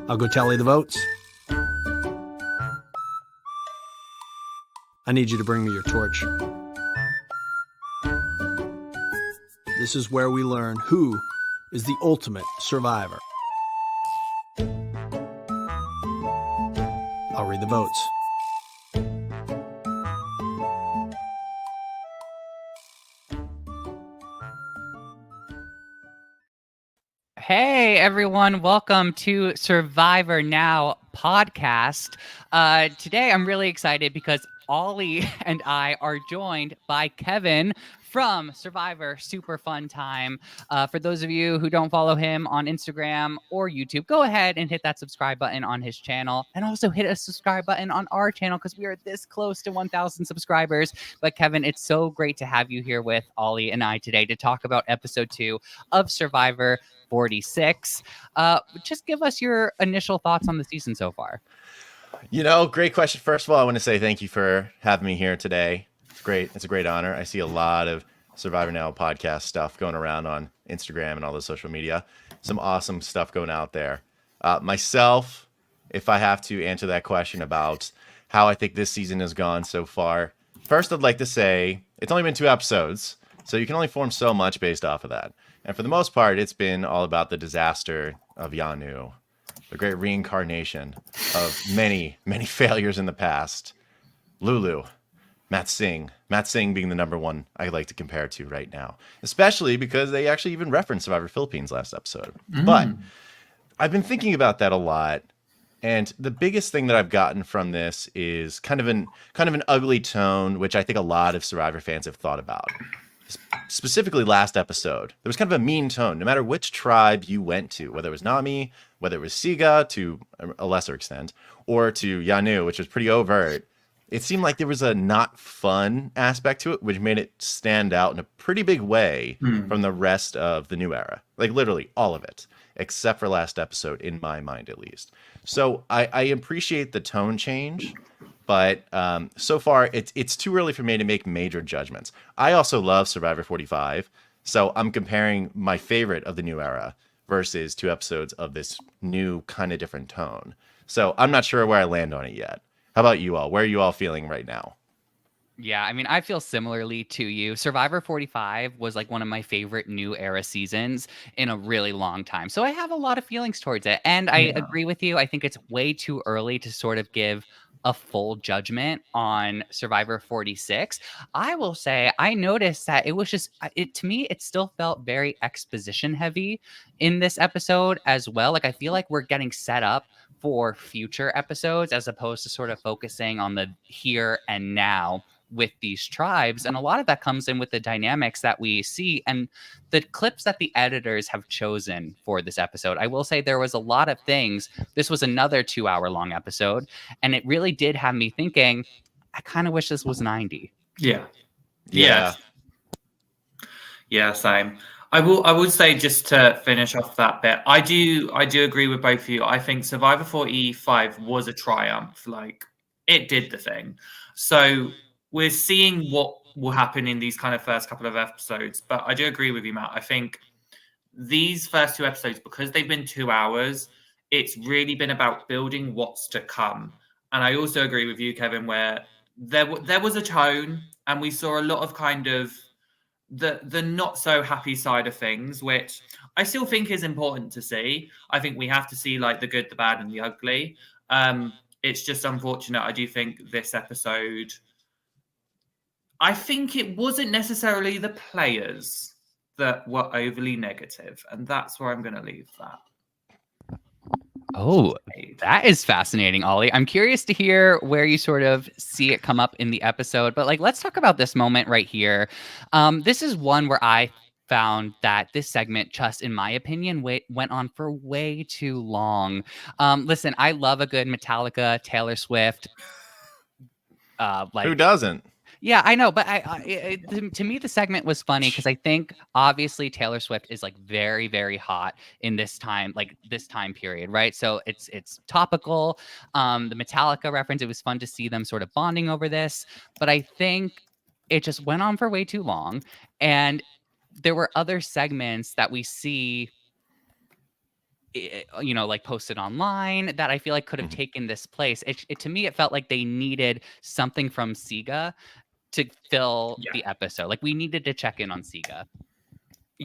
I'll go tally the votes. I need you to bring me your torch. This is where we learn who is the ultimate survivor. I'll read the votes. Hey everyone, welcome to Survivor Now podcast. Today I'm really excited because Ollie and I are joined by Kevin from SurvivorSuperFunTime. For those of you who don't follow him on Instagram or YouTube, go ahead and hit that subscribe button on his channel, and also hit a subscribe button on our channel because we are this close to 1,000 subscribers. But Kevin, it's so great to have you here with Ollie and I today to talk about episode 2 of Survivor 46. Just give us your initial thoughts on the season so far. Great question. First of all, I want to say thank you for having me here today. It's great. It's a great honor. I see a lot of Survivor Now podcast stuff going around on Instagram and all the social media. Some awesome stuff going out there. Myself, if I have to answer that question about how I think this season has gone so far, first I'd like to say it's only been 2 episodes, so you can only form so much based off of that. And for the most part, it's been all about the disaster of Yanu, the great reincarnation of many, many failures in the past. Lulu, Matt Singh being the number one I like to compare to right now, especially because they actually even referenced Survivor Philippines last episode. But I've been thinking about that a lot. And the biggest thing that I've gotten from this is kind of an ugly tone, which I think a lot of Survivor fans have thought about. Specifically last episode, there was kind of a mean tone, no matter which tribe you went to, whether it was Nami, whether it was Siga to a lesser extent, or to Yanu, which was pretty overt. It seemed like there was a not fun aspect to it, which made it stand out in a pretty big way from the rest of the new era. Like literally all of it, except for last episode, in my mind at least. So I appreciate the tone change. But so far, it's too early for me to make major judgments. I also love Survivor 45, so I'm comparing my favorite of the new era versus 2 episodes of this new kind of different tone. So I'm not sure where I land on it yet. How about you all? Where are you all feeling right now? Yeah, I mean, I feel similarly to you. Survivor 45 was like one of my favorite new era seasons in a really long time. So I have a lot of feelings towards it. And I agree with you. I think it's way too early to sort of give a full judgment on Survivor 46. I will say I noticed that it was just to me it still felt very exposition heavy in this episode as well. Like I feel like we're getting set up for future episodes as opposed to sort of focusing on the here and now with these tribes. And a lot of that comes in with the dynamics that we see and the clips that the editors have chosen for this episode. I will say there was a lot of things. This was another 2-hour long episode, and it really did have me thinking, I kind of wish this was 90. Yeah. Same. I would say, just to finish off that bit, I do agree with both of you. I think Survivor 45 was a triumph. Like, it did the thing. So we're seeing what will happen in these kind of first couple of episodes. But I do agree with you, Matt. I think these first 2 episodes, because they've been 2 hours, it's really been about building what's to come. And I also agree with you, Kevin, where there was a tone, and we saw a lot of kind of the not so happy side of things, which I still think is important to see. I think we have to see like the good, the bad, and the ugly. It's just unfortunate. I do think this episode, I think it wasn't necessarily the players that were overly negative, and that's where I'm going to leave that. Oh, that is fascinating, Ollie. I'm curious to hear where you sort of see it come up in the episode, but like, let's talk about this moment right here. This is one where I found that this segment, just in my opinion, went on for way too long. Listen, I love a good Metallica, Taylor Swift. Who doesn't? Yeah, I know, but to me, the segment was funny because I think obviously Taylor Swift is like very, very hot in this time, like this time period, right? So it's topical. The Metallica reference, it was fun to see them sort of bonding over this, but I think it just went on for way too long, and there were other segments that we see like posted online that I feel like could have taken this place. To me, it felt like they needed something from Siga to fill Yeah. the episode. Like we needed to check in on Siga.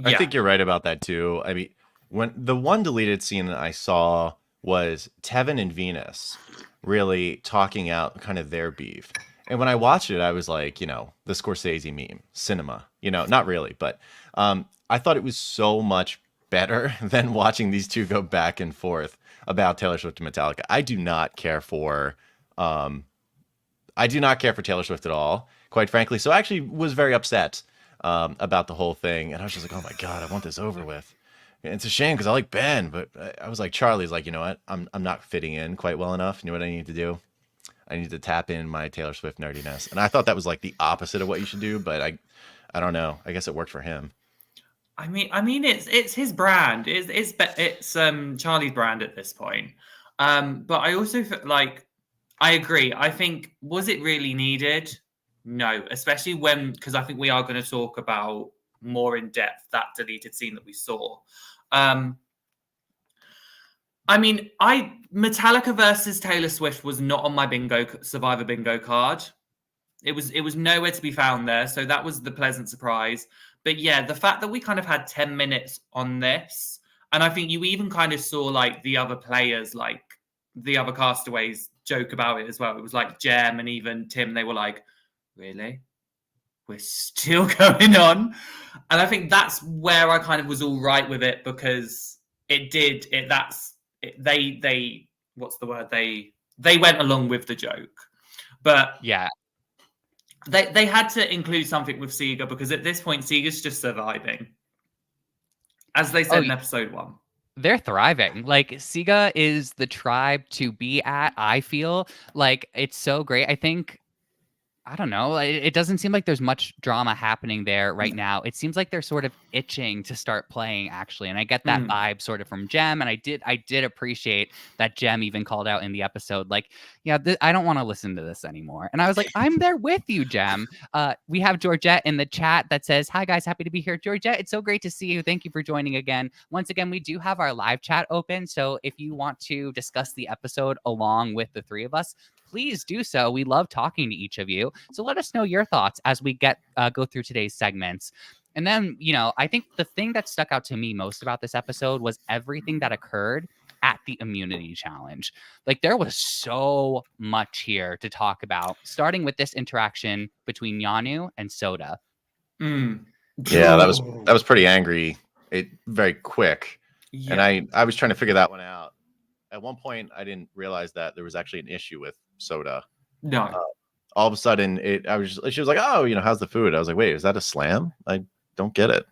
I Yeah. think you're right about that too. I mean, when the one deleted scene that I saw was Tevin and Venus really talking out kind of their beef. And when I watched it, I was like, the Scorsese meme, cinema, not really, but I thought it was so much better than watching these two go back and forth about Taylor Swift and Metallica. I do not care for Taylor Swift at all, quite frankly. So I actually was very upset about the whole thing, and I was just like, "Oh my god, I want this over with." And it's a shame because I like Ben, but I was like, Charlie's like, you know what? I'm not fitting in quite well enough. You know what I need to do? I need to tap in my Taylor Swift nerdiness, and I thought that was like the opposite of what you should do, but I don't know. I guess it worked for him. I mean, it's his brand. It's Charlie's brand at this point. But I also feel like I agree. I think was it really needed? No, especially because I think we are going to talk about more in depth that deleted scene that we saw. I mean, Metallica versus Taylor Swift was not on my Survivor bingo card. It was nowhere to be found there, so that was the pleasant surprise. But yeah, the fact that we kind of had 10 minutes on this, and I think you even kind of saw like the other players, like the other castaways, joke about it as well. It was like Jem and even Tim, they were like, really? We're still going on? And I think that's where I kind of was all right with it because what's the word? They went along with the joke. But yeah, they had to include something with Siga because at this point, Siga's just surviving. As they said in episode 1. They're thriving. Like Siga is the tribe to be at. I feel like it's so great. I don't know. It doesn't seem like there's much drama happening there right now. It seems like they're sort of itching to start playing, actually. And I get that vibe sort of from Jem. And I did appreciate that Jem even called out in the episode, like, yeah, I don't want to listen to this anymore. And I was like, I'm there with you, Jem. We have Georgette in the chat that says, hi, guys. Happy to be here. Georgette, it's so great to see you. Thank you for joining again. Once again, we do have our live chat open. So if you want to discuss the episode along with the three of us, please do so. We love talking to each of you. So let us know your thoughts as we go through today's segments. And then, I think the thing that stuck out to me most about this episode was everything that occurred at the immunity challenge. Like there was so much here to talk about, starting with this interaction between Yanu and Soda. Yeah, that was pretty angry. Very quick. Yeah. And I was trying to figure that one out. At one point, I didn't realize that there was actually an issue with Soda. No. All of a sudden, she was like, "Oh, how's the food?" I was like, "Wait, is that a slam? I don't get it."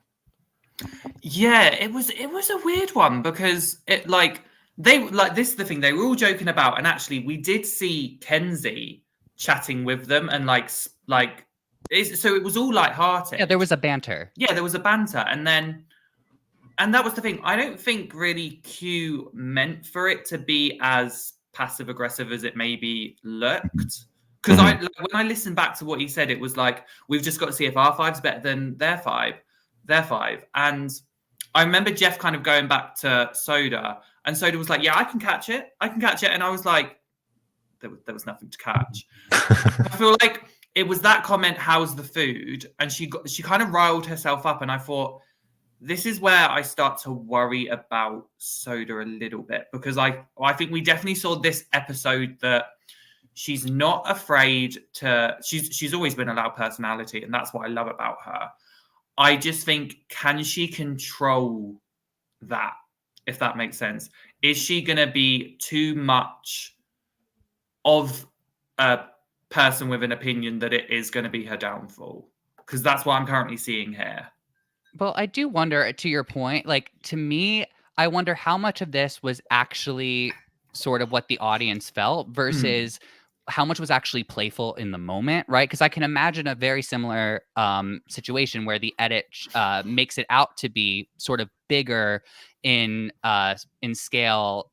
Yeah, it was a weird one because this is the thing they were all joking about, and actually we did see Kenzie chatting with them, and so it was all lighthearted. Yeah, there was a banter. Yeah, there was a banter, and that was the thing. I don't think really Q meant for it to be as passive aggressive as it maybe looked. Because when I listened back to what he said, it was like, we've just got to see if our 5's better than their 5. And I remember Jeff kind of going back to Soda, and Soda was like, yeah, I can catch it. And I was like, there was nothing to catch. I feel like it was that comment, how's the food? And she kind of riled herself up, and I thought, this is where I start to worry about Soda a little bit, because I think we definitely saw this episode that she's not afraid to. She's always been a loud personality, and that's what I love about her. I just think, can she control that? If that makes sense, is she going to be too much of a person with an opinion that it is going to be her downfall? Because that's what I'm currently seeing here. Well, I do wonder, to your point, like to me, I wonder how much of this was actually sort of what the audience felt versus how much was actually playful in the moment, right? Because I can imagine a very similar situation where the edit makes it out to be sort of bigger in scale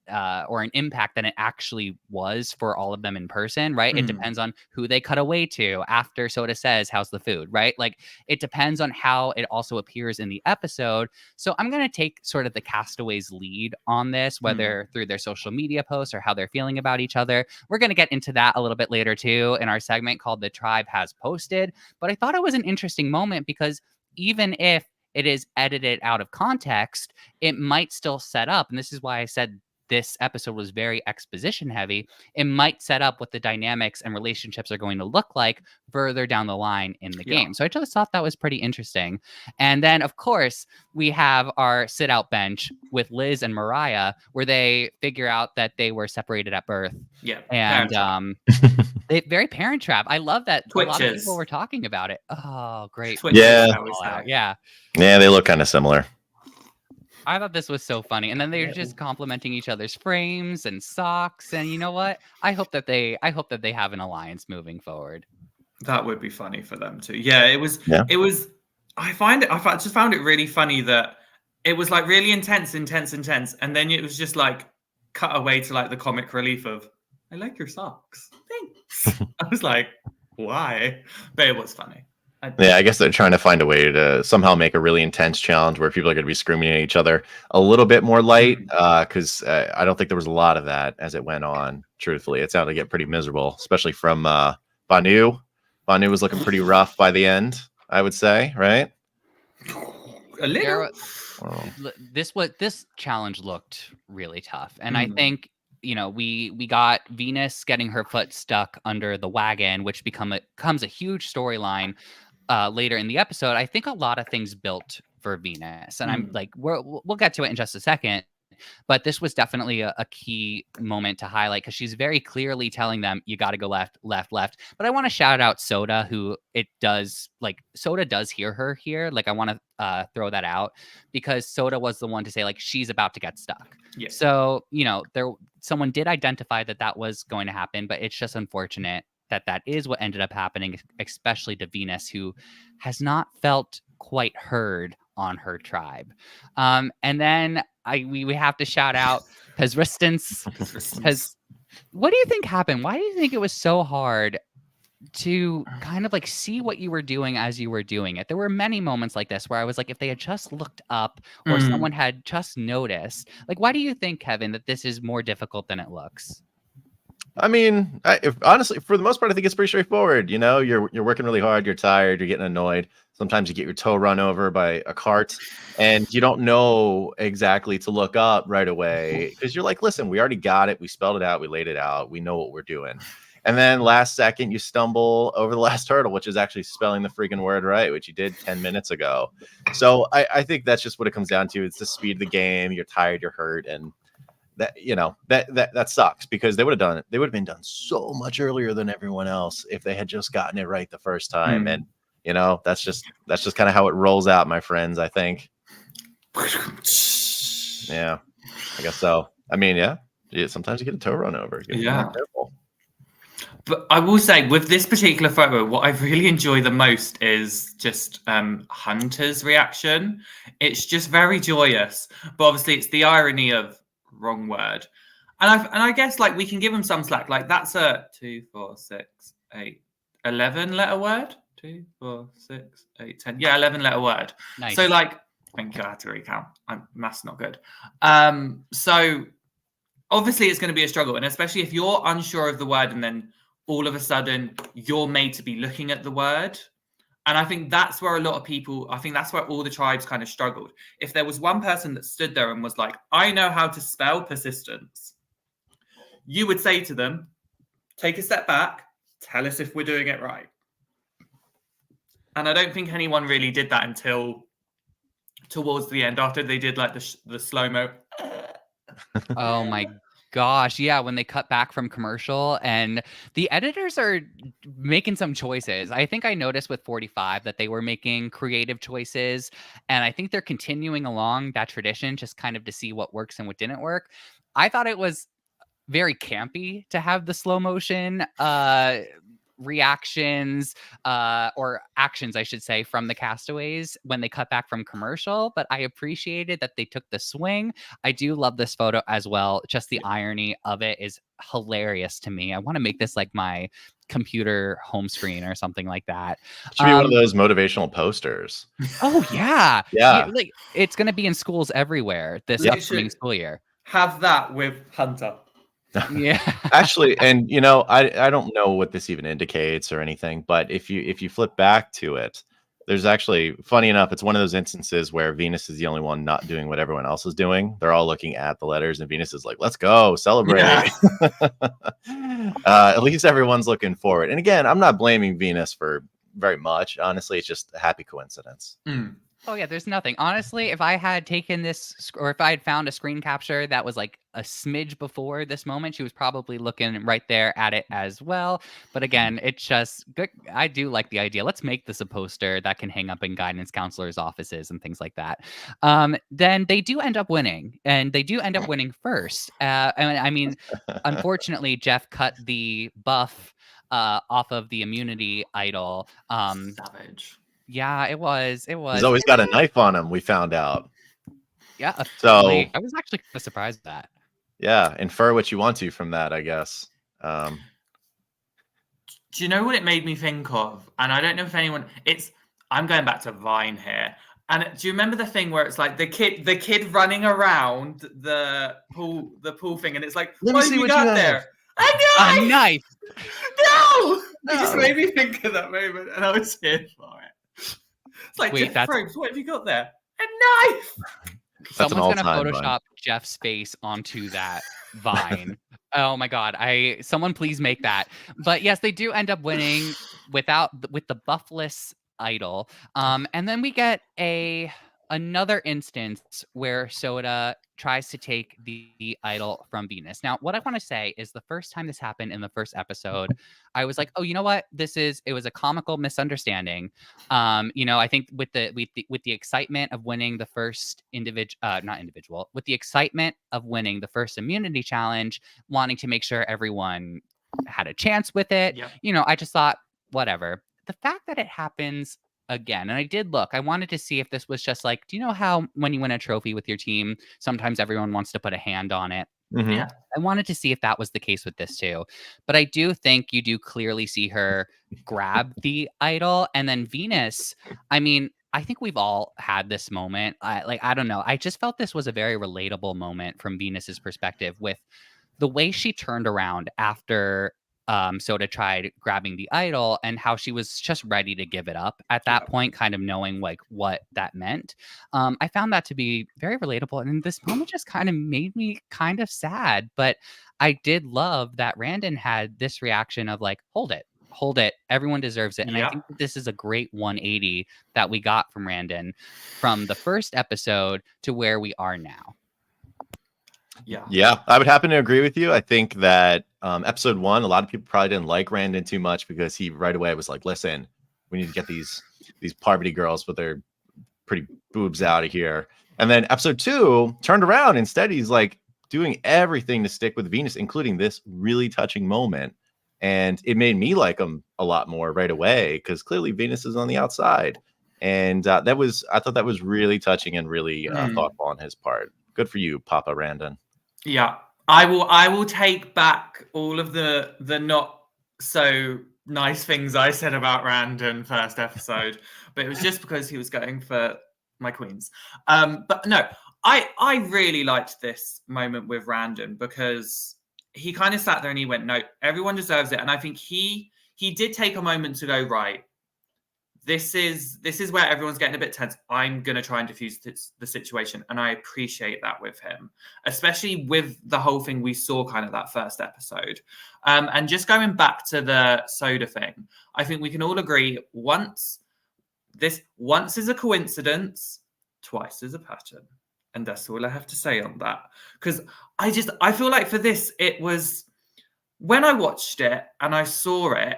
or an impact than it actually was for all of them in person, right? It depends on who they cut away to after Soda says, "How's the food?" Right? Like, it depends on how it also appears in the episode. So I'm going to take sort of the castaways lead on this, whether through their social media posts or how they're feeling about each other. We're going to get into that a little bit later too in our segment called The Tribe Has Posted. But I thought it was an interesting moment because even if it is edited out of context, it might still set up, and this is why I said this episode was very exposition heavy. It might set up what the dynamics and relationships are going to look like further down the line in the game. So I just thought that was pretty interesting. And then, of course, we have our sit out bench with Liz and Mariah, where they figure out that they were separated at birth. Yeah. And they very Parent Trap. I love that. A lot of Twitches. people were talking about it. Oh, great. Twitches, Yeah. I would say. Yeah. Yeah, they look kind of similar. I thought this was so funny. And then they were just complimenting each other's frames and socks. And you know what? I hope that they have an alliance moving forward. That would be funny for them too. Yeah, it was. Yeah. It was. I just found it really funny that it was like really intense, and then it was just like cut away to like the comic relief of, "I like your socks, thanks." I was like, why? But it was funny. Yeah, I guess they're trying to find a way to somehow make a really intense challenge where people are going to be screaming at each other a little bit more light, because I don't think there was a lot of that as it went on. Truthfully, it sounded to get pretty miserable, especially from Banu. Banu was looking pretty rough by the end, I would say, right? A little. This challenge looked really tough, and I think we got Venus getting her foot stuck under the wagon, which becomes a huge storyline later in the episode. I think a lot of things built for Venus, and I'm like, we'll get to it in just a second. But this was definitely a key moment to highlight because she's very clearly telling them, you got to go left, left, left. But I want to shout out Soda, who Soda does hear her here. Like, I want to throw that out because Soda was the one to say, like, she's about to get stuck. Yeah. So, someone did identify that was going to happen, but it's just unfortunate that is what ended up happening, especially to Venus, who has not felt quite heard on her tribe. And then we have to shout out Resistance. What do you think happened? Why do you think it was so hard to kind of like see what you were doing as you were doing it? There were many moments like this where I was like, if they had just looked up or someone had just noticed, like, why do you think, Kevin, that this is more difficult than it looks? I mean, honestly, for the most part, I think it's pretty straightforward. You're working really hard, you're tired, you're getting annoyed. Sometimes you get your toe run over by a cart, and you don't know exactly to look up right away because you're like, listen, we already got it. We spelled it out. We laid it out. We know what we're doing. And then last second, you stumble over the last hurdle, which is actually spelling the freaking word right, which you did 10 minutes ago. So I think that's just what it comes down to. It's the speed of the game. You're tired, you're hurt, and that sucks because they would have been done so much earlier than everyone else if they had just gotten it right the first time. And that's just kind of how it rolls out, my friends, I think. Yeah, I guess so. I mean, yeah, sometimes you get a toe run over. Yeah. But I will say, with this particular photo, what I really enjoy the most is just Hunter's reaction. It's just very joyous, but obviously it's the irony of wrong word. And I guess, like, we can give him some slack. Like, that's a 2, 4, 6, 8, 11 letter word. 2, 4, 6, 8, 10. Yeah, 11 letter word. Nice. So, like, thank you. I had to recount. Math's not good. So obviously it's going to be a struggle, and especially if you're unsure of the word and then all of a sudden you're made to be looking at the word. And I think that's where that's where all the tribes kind of struggled. If there was one person that stood there and was like, I know how to spell persistence, you would say to them, take a step back, tell us if we're doing it right. And I don't think anyone really did that until towards the end, after they did like the slow-mo. Oh my gosh, yeah, when they cut back from commercial and the editors are making some choices. I think I noticed with 45 that they were making creative choices, and I think they're continuing along that tradition just kind of to see what works and what didn't work. I thought it was very campy to have the slow motion reactions or actions, I should say, from the castaways when they cut back from commercial, but I appreciated that they took the swing. I do love this photo as well. Just the irony of it is hilarious to me. I want to make this like my computer home screen or something like that. Should be one of those motivational posters. Oh yeah. Yeah. Like it's going to be in schools everywhere this Yeah. upcoming school year. Have that with Hunter. Yeah. Actually, and you know, I don't know what this even indicates or anything, but if you flip back to it, there's actually, funny enough, it's one of those instances where Venus is the only one not doing what everyone else is doing. They're all looking at the letters, and Venus is like, "Let's go, celebrate." Yeah. At least everyone's looking forward. And again, I'm not blaming Venus for very much. Honestly, it's just a happy coincidence. Oh yeah, there's nothing. Honestly, if I had taken this or if I had found a screen capture that was like a smidge before this moment, she was probably looking right there at it as well. But again, it's just good. I do like the idea. Let's make this a poster that can hang up in guidance counselors' offices and things like that. Then they do end up winning, and they do end up winning first. And I mean, unfortunately, Jeff cut the buff off of the immunity idol. Savage. Yeah, it was. He's always got a knife on him, we found out. Yeah. So I was actually kind of surprised at that. yeah, infer what you want to from that, I guess. Do you know what it made me think of? And I don't know if anyone. I'm going back to Vine here. And do you remember the thing where it's like the kid running around the pool thing, and it's like, Let me what see have you what got you have. there? A knife. No! It just No. made me think of that moment, and I was here for it. It's like, Wait, Jeff that's- Probst, what have you got there? A knife! That's an Someone's gonna all-time Photoshop Vine. Jeff's face onto that Vine. Oh my god! Someone please make that. But yes, they do end up winning with the buffless idol. And then we get another instance where Soda tries to take the idol from Venus. Now, what I want to say is the first time this happened in the first episode, I was like, oh, you know what? It was a comical misunderstanding. I think with the excitement of winning the first with the excitement of winning the first immunity challenge, wanting to make sure everyone had a chance with it. Yep. I just thought, whatever. The fact that it happens again, and I did look, I wanted to see if this was just like, do you know how when you win a trophy with your team, sometimes everyone wants to put a hand on it? Mhm. Yeah. I wanted to see if that was the case with this too. But I do think you do clearly see her grab the idol. And then Venus, I mean, I think we've all had this moment. I don't know. I just felt this was a very relatable moment from Venus's perspective with the way she turned around after Soda tried grabbing the idol and how she was just ready to give it up at that point, kind of knowing like what that meant. I found that to be very relatable. And this moment just kind of made me kind of sad. But I did love that Randon had this reaction of like, hold it. Everyone deserves it. And I think that this is a great 180 that we got from Randon from the first episode to where we are now. Yeah, I would happen to agree with you. I think that episode 1, a lot of people probably didn't like Randon too much because he right away was like, listen, we need to get these Parvati girls with their pretty boobs out of here. And then episode 2 turned around. Instead, he's like doing everything to stick with Venus, including this really touching moment. And it made me like him a lot more right away because clearly Venus is on the outside. And I thought that was really touching and really thoughtful on his part. Good for you, Papa Randon. Yeah, I will take back all of the not so nice things I said about Randon first episode, but it was just because he was going for my queens. But no, I really liked this moment with Randon because he kind of sat there and he went, no, everyone deserves it. And I think he did take a moment to go, right, this is where everyone's getting a bit tense. I'm going to try and diffuse the situation. And I appreciate that with him, especially with the whole thing we saw kind of that first episode. And just going back to the Soda thing, I think we can all agree once is a coincidence, twice is a pattern. And that's all I have to say on that. Because I feel like for this, it was when I watched it and I saw it,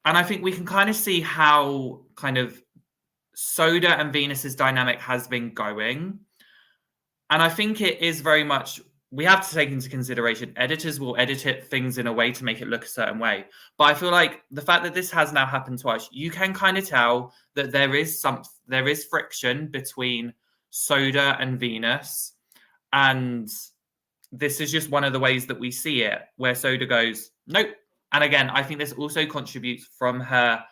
and I think we can kind of see how kind of Soda and Venus's dynamic has been going. And I think it is very much we have to take into consideration editors will things in a way to make it look a certain way. But I feel like the fact that this has now happened twice, you can kind of tell that there is friction between Soda and Venus. And this is just one of the ways that we see it, where Soda goes, nope. And again, I think this also contributes from her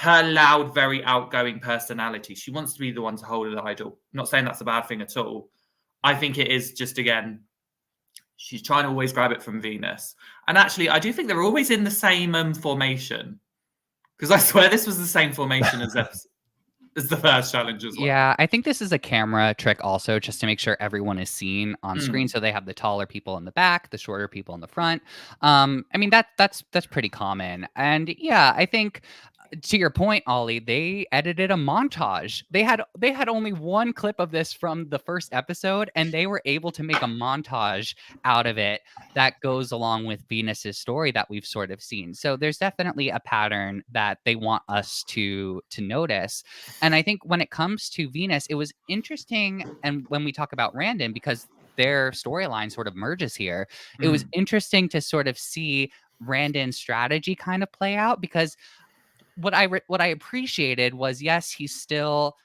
loud, very outgoing personality. She wants to be the one to hold an idol. I'm not saying that's a bad thing at all. I think it is just, again, she's trying to always grab it from Venus. And actually, I do think they're always in the same formation. Because I swear this was the same formation as the first challenge as well. Yeah, I think this is a camera trick also, just to make sure everyone is seen on screen. So they have the taller people in the back, the shorter people in the front. I mean, that's pretty common. And yeah, I think to your point, Ollie, they edited a montage. They had only one clip of this from the first episode, and they were able to make a montage out of it that goes along with Venus's story that we've sort of seen. So there's definitely a pattern that they want us to notice. And I think when it comes to Venus, it was interesting, and when we talk about Randon, because their storyline sort of merges here, it was interesting to sort of see Randon's strategy kind of play out, because what I appreciated was, yes, he still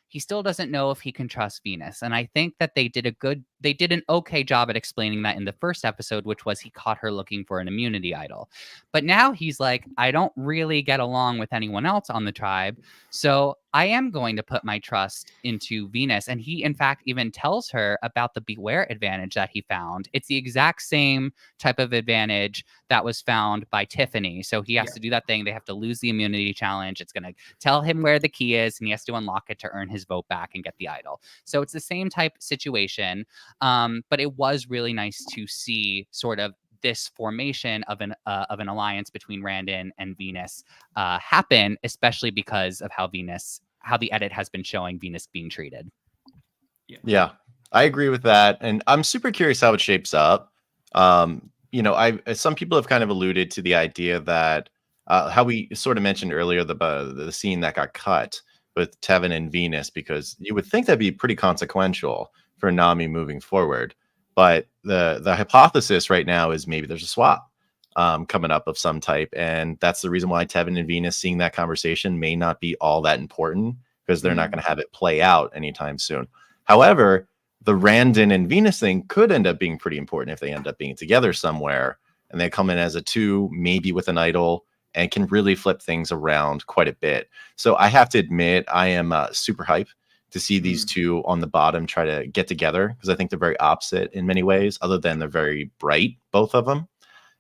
doesn't know if he can trust Venus. And I think that they did an okay job at explaining that in the first episode, which was he caught her looking for an immunity idol. But now he's like, I don't really get along with anyone else on the tribe, so I am going to put my trust into Venus. And he, in fact, even tells her about the beware advantage that he found. It's the exact same type of advantage that was found by Tiffany. So he has to do that thing. They have to lose the immunity challenge. It's going to tell him where the key is, and he has to unlock it to earn his vote back and get the idol. So it's the same type situation. But it was really nice to see sort of this formation of an alliance between Randon and Venus happen, especially because of how the edit has been showing Venus being treated. Yeah, I agree with that, and I'm super curious how it shapes up. Some people have kind of alluded to the idea that how we sort of mentioned earlier the scene that got cut with Tevin and Venus, because you would think that'd be pretty consequential for Nami moving forward. But the hypothesis right now is maybe there's a swap coming up of some type. And that's the reason why Tevin and Venus seeing that conversation may not be all that important, because they're not going to have it play out anytime soon. However, the Randon and Venus thing could end up being pretty important if they end up being together somewhere and they come in as a two, maybe with an idol, and can really flip things around quite a bit. So I have to admit, I am super hyped to see these two on the bottom try to get together, because I think they're very opposite in many ways, other than they're very bright, both of them.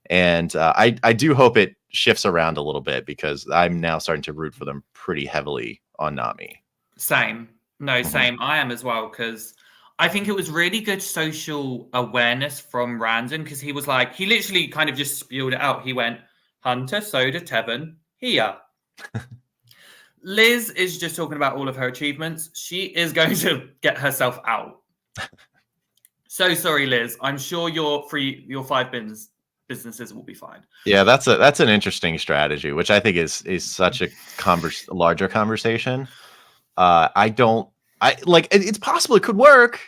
And I do hope it shifts around a little bit, because I'm now starting to root for them pretty heavily on Nami. Same. No, same. I am as well, because I think it was really good social awareness from Randon, because he was like, he literally kind of just spewed it out. He went, Hunter, Soda, Tevin, here. Liz is just talking about all of her achievements. She is going to get herself out. So sorry, Liz. I'm sure your 5 businesses will be fine. Yeah, that's an interesting strategy, which I think is such a larger conversation. It's possible it could work.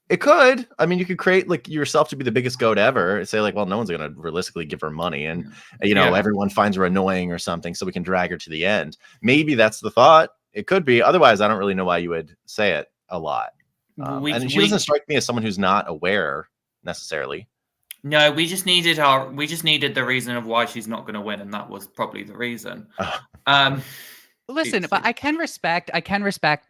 It could. I mean, you could create like yourself to be the biggest goat ever and say like, well, no one's going to realistically give her money. And, everyone finds her annoying or something, so we can drag her to the end. Maybe that's the thought. It could be. Otherwise, I don't really know why you would say it a lot. And she doesn't strike me as someone who's not aware necessarily. No, we just needed the reason of why she's not going to win. And that was probably the reason. Listen, but I can respect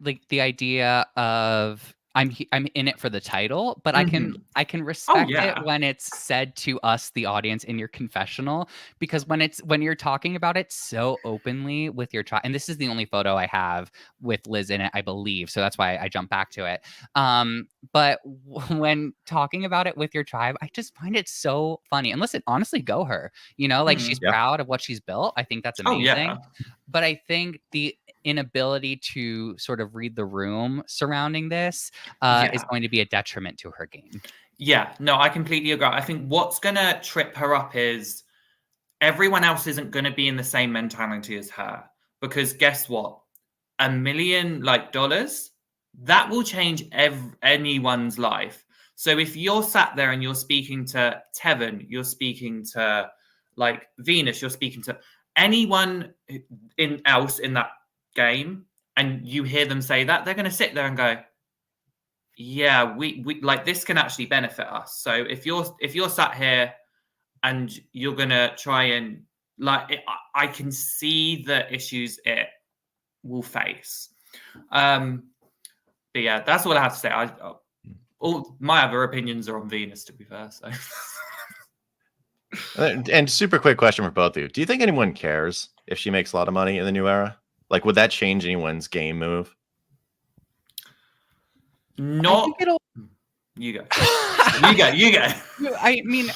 like the idea of I'm in it for the title, but I can respect it when it's said to us, the audience, in your confessional, because when you're talking about it so openly with your tribe, and this is the only photo I have with Liz in it, I believe, so that's why I jump back to it. But when talking about it with your tribe, I just find it so funny. And listen, honestly, go her. She's proud of what she's built. I think that's amazing. But I think the inability to sort of read the room surrounding this is going to be a detriment to her game. Yeah, no, I completely agree. I think what's going to trip her up is everyone else isn't going to be in the same mentality as her. Because guess what? $1 million that will change anyone's life. So if you're sat there and you're speaking to Tevin, you're speaking to like Venus, you're speaking to anyone else in that game, and you hear them say that, they're going to sit there and go, yeah, we like this can actually benefit us. So if you're sat here and you're going to try and I can see the issues it will face. But yeah, that's all I have to say. All my other opinions are on Venus, to be fair. So. And super quick question for both of you: do you think anyone cares if she makes a lot of money in the new era? Like, would that change anyone's game move? I think it'll. You go. You go. I mean,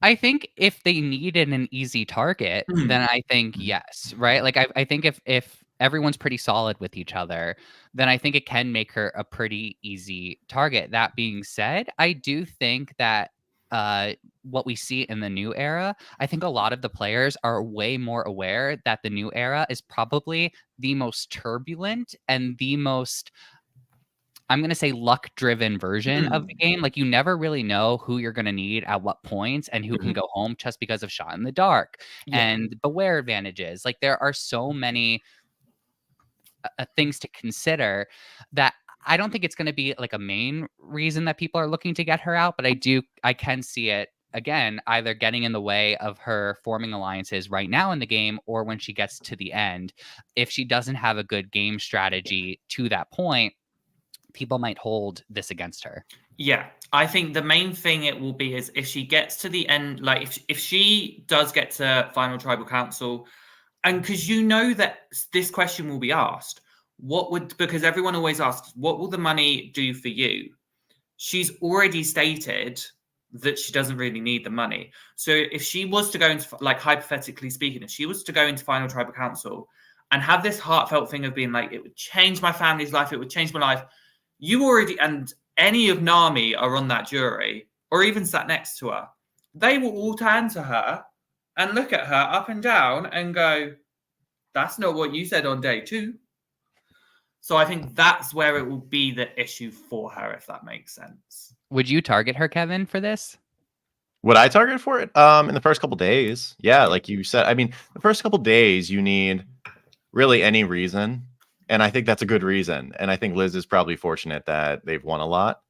I think if they needed an easy target, then I think yes, right? Like I think if everyone's pretty solid with each other, then I think it can make her a pretty easy target. That being said, I do think that what we see in the new era, I think a lot of the players are way more aware that the new era is probably the most turbulent and the most, I'm going to say, luck-driven version of the game. Like, you never really know who you're going to need at what points and who can go home just because of shot in the dark and beware advantages. Like, there are so many things to consider that I don't think it's going to be like a main reason that people are looking to get her out, but I can see it again, either getting in the way of her forming alliances right now in the game, or when she gets to the end, if she doesn't have a good game strategy to that point, people might hold this against her. Yeah, I think the main thing it will be is if she gets to the end, like if she does get to final tribal council, and because you know that this question will be asked, because everyone always asks, what will the money do for you? She's already stated that she doesn't really need the money. So if she was to go into, like, hypothetically speaking, if she was to go into final tribal council and have this heartfelt thing of being like, it would change my family's life, it would change my life, you already, and any of Nami are on that jury, or even sat next to her, they will all turn to her and look at her up and down and go, that's not what you said on day 2. So I think that's where it will be the issue for her, if that makes sense. Would you target her, Kevin, for this? Would I target for it? In the first couple days, yeah, like you said. I mean, the first couple days, you need really any reason, and I think that's a good reason. And I think Liz is probably fortunate that they've won a lot,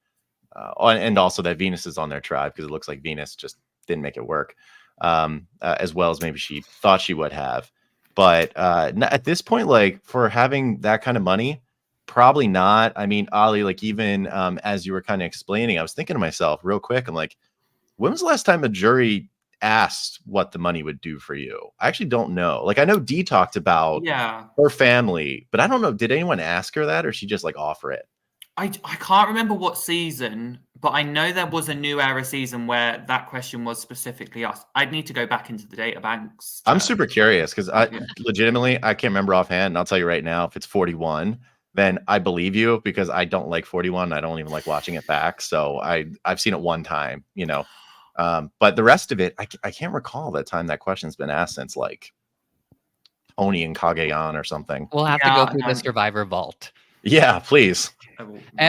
and also that Venus is on their tribe, because it looks like Venus just didn't make it work as well as maybe she thought she would have. But at this point, like, for having that kind of money, probably not. I mean, Ali, like, even as you were kind of explaining, I was thinking to myself real quick, I'm like, when was the last time a jury asked what the money would do for you? I actually don't know. Like, I know Dee talked about her family, but I don't know. Did anyone ask her that, or she just like offer it? I can't remember what season, but I know there was a new era season where that question was specifically asked. I'd need to go back into the data banks. I'm super curious, because legitimately, I can't remember offhand. And I'll tell you right now, if it's 41, then I believe you, because I don't like 41. I don't even like watching it back. So I've seen it one time, you know. But the rest of it, I can't recall that time that question's been asked since, like, Oni and Kage-an or something. We'll have to go through the Survivor Vault. Yeah, please.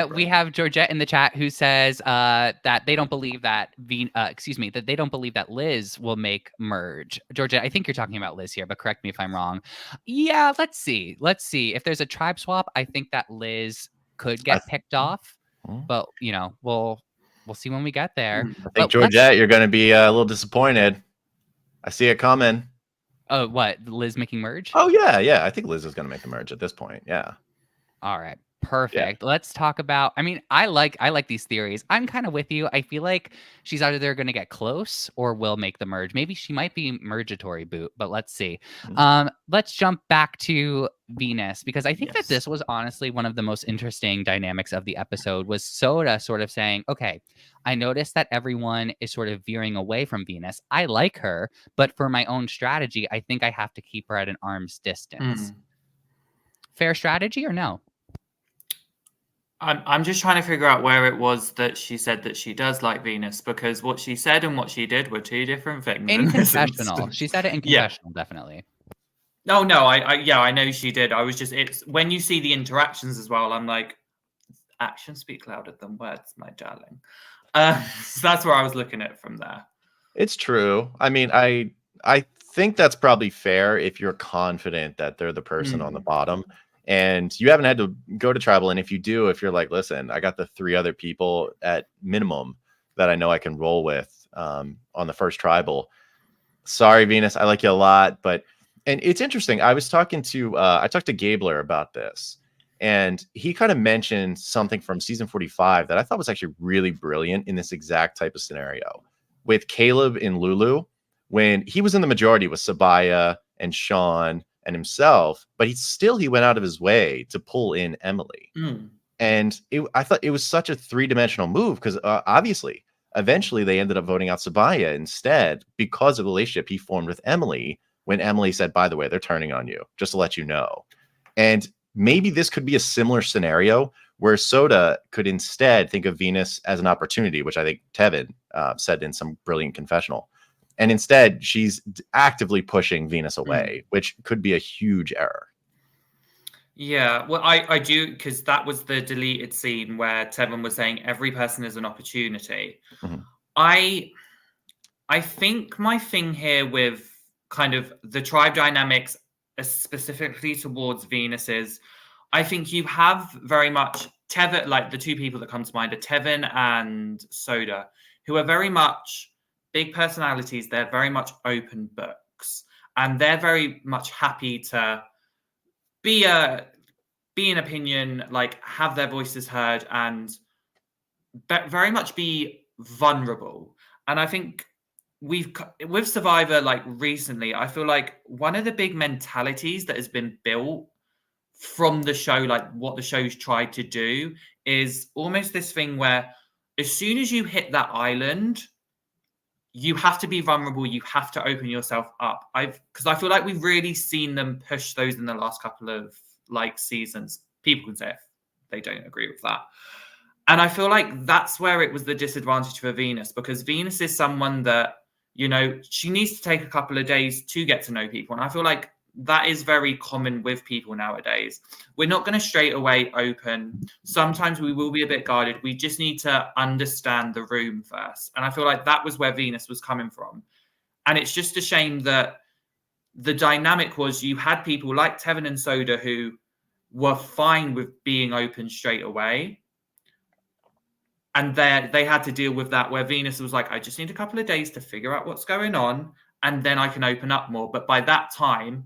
We have Georgette in the chat who says that they don't believe that that they don't believe that Liz will make merge. Georgette, I think you're talking about Liz here, but correct me if I'm wrong. Yeah, let's see. If there's a tribe swap, I think that Liz could get picked off, but you know, we'll see when we get there. I think, Georgette, you're going to be a little disappointed. I see it coming. Oh, what? Liz making merge? Oh yeah. I think Liz is going to make the merge at this point. Yeah. All right. Perfect. Yeah. Let's talk about, I mean, I like these theories. I'm kind of with you. I feel like she's either going to get close or will make the merge. Maybe she might be mergatory boot, but let's see. Let's jump back to Venus, because I think that this was honestly one of the most interesting dynamics of the episode, was Soda sort of saying, okay, I noticed that everyone is sort of veering away from Venus. I like her, but for my own strategy, I think I have to keep her at an arm's distance. Fair strategy or no? I'm just trying to figure out where it was that she said that she does like Venus, because what she said and what she did were two different things. In confessional. She said it in confessional, definitely. Oh, no, I know she did. I was just, it's when you see the interactions as well, I'm like, actions speak louder than words, my darling. So that's where I was looking at it from there. It's true. I mean, I think that's probably fair if you're confident that they're the person on the bottom and you haven't had to go to tribal. And if you do, if you're like, listen, I got the 3 other people at minimum that I know I can roll with on the first tribal. Sorry, Venus, I like you a lot, but and it's interesting. I talked to Gabler about this, and he kind of mentioned something from season 45 that I thought was actually really brilliant in this exact type of scenario with Caleb and Lulu when he was in the majority with Sabaya and Sean and himself, but he went out of his way to pull in Emily. And I thought it was such a 3-dimensional move because obviously, eventually they ended up voting out Sabaya instead because of the relationship he formed with Emily when Emily said, by the way, they're turning on you, just to let you know. And maybe this could be a similar scenario where Soda could instead think of Venus as an opportunity, which I think Tevin said in some brilliant confessional. And instead, she's actively pushing Venus away, which could be a huge error. Yeah, well, I do, because that was the deleted scene where Tevin was saying every person is an opportunity. I think my thing here with kind of the tribe dynamics, specifically towards Venus, is I think you have very much Tevin, like the 2 people that come to mind are Tevin and Soda, who are very much big personalities. They're very much open books, and they're very much happy to be an opinion, like have their voices heard, and very much be vulnerable. And I think with Survivor, like recently, I feel like one of the big mentalities that has been built from the show, like what the show's tried to do, is almost this thing where as soon as you hit that island, you have to be vulnerable. You have to open yourself up. Because I feel like we've really seen them push those in the last couple of like seasons. People can say if they don't agree with that. And I feel like that's where it was the disadvantage for Venus, because Venus is someone that, you know, she needs to take a couple of days to get to know people. And I feel like that is very common with people nowadays. We're not going to straight away open. Sometimes we will be a bit guarded. We just need to understand the room first. And I feel like that was where Venus was coming from. And it's just a shame that the dynamic was you had people like Tevin and Soda who were fine with being open straight away. And they had to deal with that, where Venus was like, I just need a couple of days to figure out what's going on, and then I can open up more. But by that time,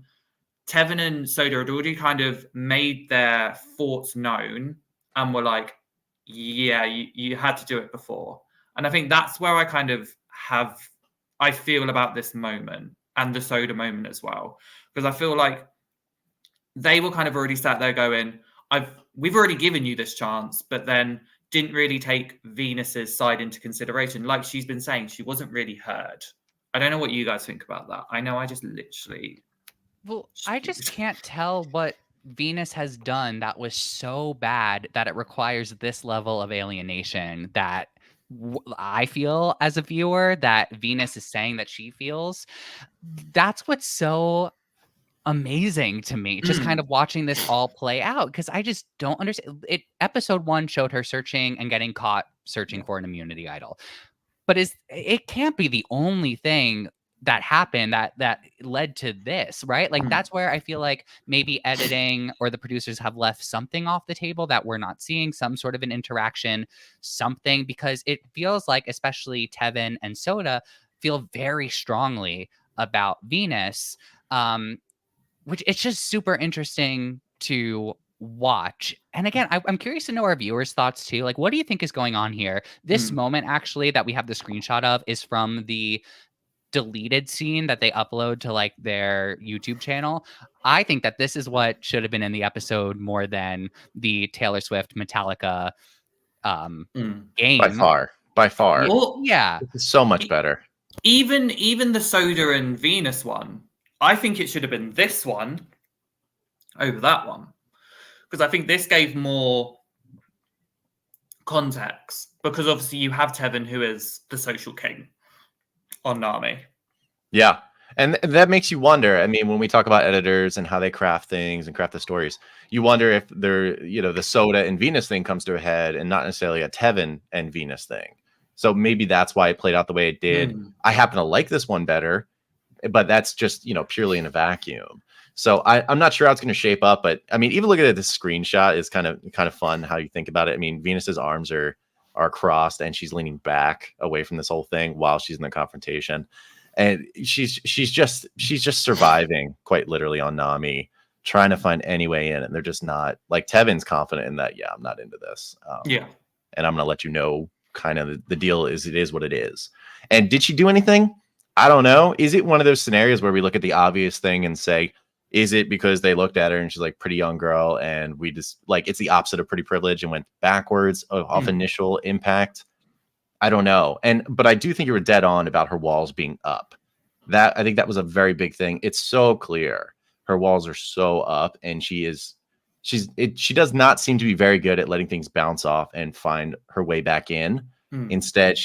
Tevin and Soda had already kind of made their thoughts known and were like, yeah, you had to do it before. And I think that's where I kind of I feel about this moment and the Soda moment as well. Because I feel like they were kind of already sat there going, we've already given you this chance, but then didn't really take Venus's side into consideration. Like she's been saying, she wasn't really heard. I don't know what you guys think about that. I know I just literally... Well, I just can't tell what Venus has done that was so bad that it requires this level of alienation that I feel as a viewer that Venus is saying that she feels. That's what's so amazing to me, just kind of watching this all play out, because I just don't understand it. Episode 1 showed her searching and getting caught searching for an immunity idol, but it can't be the only thing that happened that led to this, right? Like that's where I feel like maybe editing or the producers have left something off the table that we're not seeing, some sort of an interaction, something, because it feels like especially Tevin and Soda feel very strongly about Venus, which it's just super interesting to watch. And again, I'm curious to know our viewers' thoughts too. Like, what do you think is going on here? This moment actually that we have the screenshot of is from the deleted scene that they upload to like their YouTube channel. I think that this is what should have been in the episode more than the Taylor Swift Metallica game. By far. Yeah. It's so much better. Even the Soda and Venus one, I think it should have been this one over that one. Because I think this gave more context. Because obviously you have Tevin, who is the social king on Nami. Yeah. And that makes you wonder. I mean, when we talk about editors and how they craft things and craft the stories, you wonder if they're, the Soda and Venus thing comes to a head and not necessarily a Tevin and Venus thing. So maybe that's why it played out the way it did. I happen to like this one better, but that's just, purely in a vacuum. So I'm not sure how it's going to shape up, but I mean, even looking at this screenshot is kind of fun how you think about it. I mean, Venus's arms are crossed and she's leaning back away from this whole thing while she's in the confrontation. And she's just surviving quite literally on Nami, trying to find any way in. And they're just not, like, Tevin's confident in that. Yeah, I'm not into this. And I'm going to let you know kind of the deal is it is what it is. And did she do anything? I don't know. Is it one of those scenarios where we look at the obvious thing and say, is it because they looked at her and she's like pretty young girl and we just like, it's the opposite of pretty privilege and went backwards off initial impact? I don't know. But I do think you were dead on about her walls being up. I think that was a very big thing. It's so clear. Her walls are so up and she does not seem to be very good at letting things bounce off and find her way back in. Instead,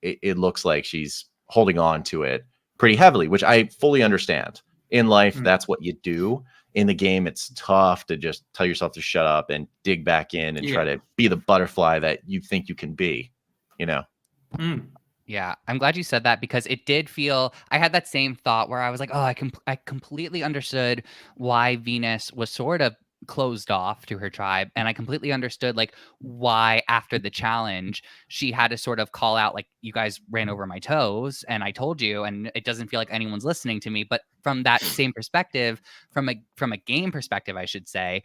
it looks like she's holding on to it pretty heavily, which I fully understand. In life, that's what you do. In the game, it's tough to just tell yourself to shut up and dig back in and try to be the butterfly that you think you can be, Yeah, I'm glad you said that because it did feel, I had that same thought where I was like, oh, I completely understood why Venus was sort of closed off to her tribe. And I completely understood like why after the challenge, she had to sort of call out, like, you guys ran over my toes and I told you, and it doesn't feel like anyone's listening to me. But from that same perspective, from a game perspective, I should say,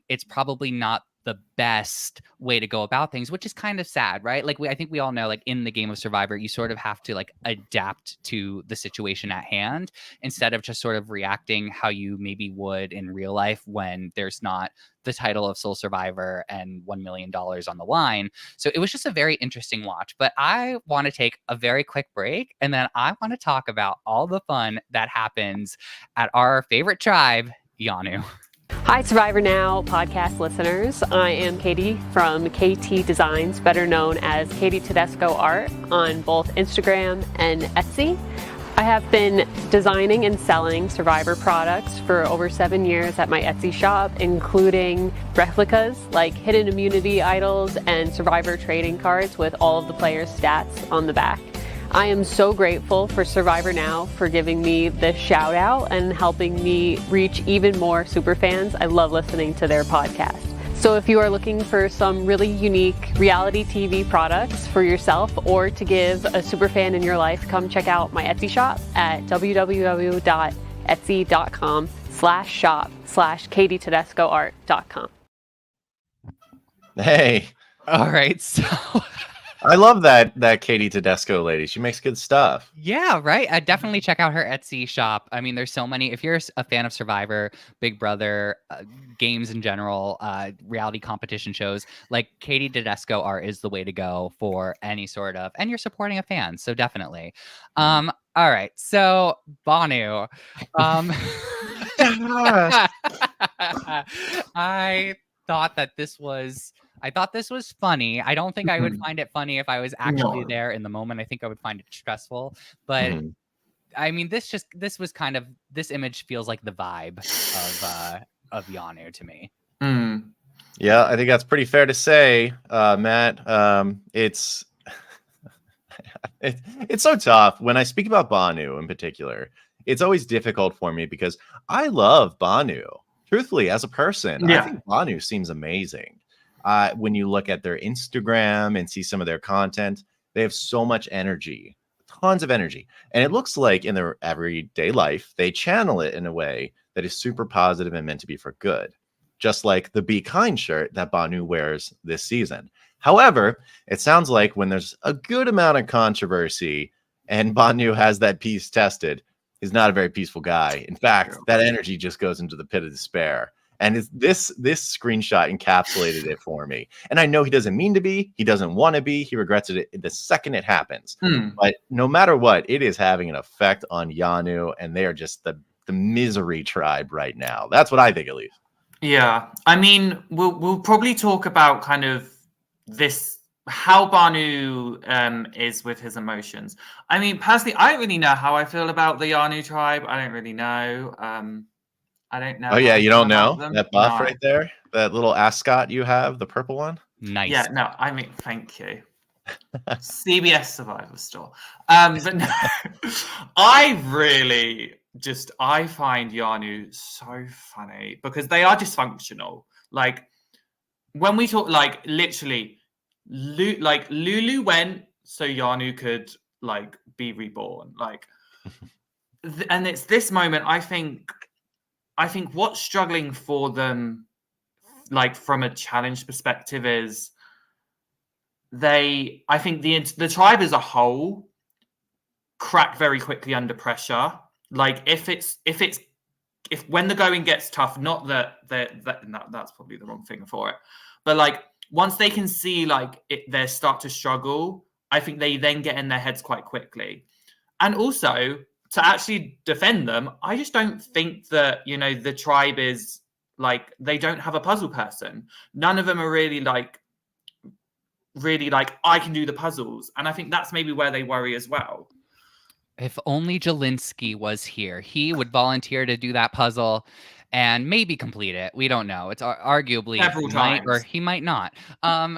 it's probably not the best way to go about things, which is kind of sad, right? Like I think we all know, like in the game of Survivor, you sort of have to like adapt to the situation at hand instead of just sort of reacting how you maybe would in real life when there's not the title of Sole Survivor and $1 million on the line. So it was just a very interesting watch, but I want to take a very quick break and then I want to talk about all the fun that happens at our favorite tribe, Yanu. Hi, Survivor Now podcast listeners. I am Katie from KT Designs, better known as Katie Tedesco Art on both Instagram and Etsy. I have been designing and selling Survivor products for over 7 years at my Etsy shop, including replicas like hidden immunity idols and Survivor trading cards with all of the players' stats on the back. I am so grateful for Survivor Now for giving me this shout out and helping me reach even more super fans. I love listening to their podcast. So if you are looking for some really unique reality TV products for yourself or to give a super fan in your life, come check out my Etsy shop at www.etsy.com/shop/KatieTedescoArt.com. Hey. All right. So I love that Katie Tedesco lady. She makes good stuff. Yeah, right. Definitely check out her Etsy shop. I mean, there's so many. If you're a fan of Survivor, Big Brother, games in general, reality competition shows, like Katie Tedesco Art is the way to go for any sort of, and you're supporting a fan. So definitely. All right. So Banu, I thought this was funny. I don't think I would find it funny if I was actually there in the moment. I think I would find it stressful. But I mean, this was kind of, this image feels like the vibe of Yanu to me. Yeah, I think that's pretty fair to say, Matt. It's so tough when I speak about Banu in particular. It's always difficult for me because I love Banu. Truthfully, as a person, I think Banu seems amazing. When you look at their Instagram and see some of their content, they have so much energy, tons of energy. And it looks like in their everyday life, they channel it in a way that is super positive and meant to be for good. Just like the Be Kind shirt that Banu wears this season. However, it sounds like when there's a good amount of controversy and Banu has that piece tested, he's not a very peaceful guy. In fact, that energy just goes into the pit of despair. And this screenshot encapsulated it for me. And I know he doesn't mean to be. He doesn't want to be. He regrets it the second it happens. But no matter what, it is having an effect on Yanu. And they are just the misery tribe right now. That's what I think, at least. Yeah. I mean, we'll probably talk about kind of this how Banu is with his emotions. I mean, personally, I don't really know how I feel about the Yanu tribe. I don't really know. I don't know Oh how yeah, I you feel don't about know them. that buff No. right there, that little ascot you have, the purple one. Nice. Yeah, no, I mean, thank you. CBS Survivor Store. But no, I find Yanu so funny because they are dysfunctional. Like when we talk, like literally, Lulu went so Yanu could like be reborn. Like, and it's this moment. I think what's struggling for them, like from a challenge perspective, is I think the tribe as a whole crack very quickly under pressure. Like if when the going gets tough, not that's probably the wrong thing for it, but like once they can see like they start to struggle, I think they then get in their heads quite quickly. And also to actually defend them, I just don't think that the tribe is like they don't have a puzzle person. None of them are really like I can do the puzzles, and I think that's maybe where they worry as well. If only Jelinski was here, he would volunteer to do that puzzle and maybe complete it. We don't know. It's arguably Several he might or times. he might not. I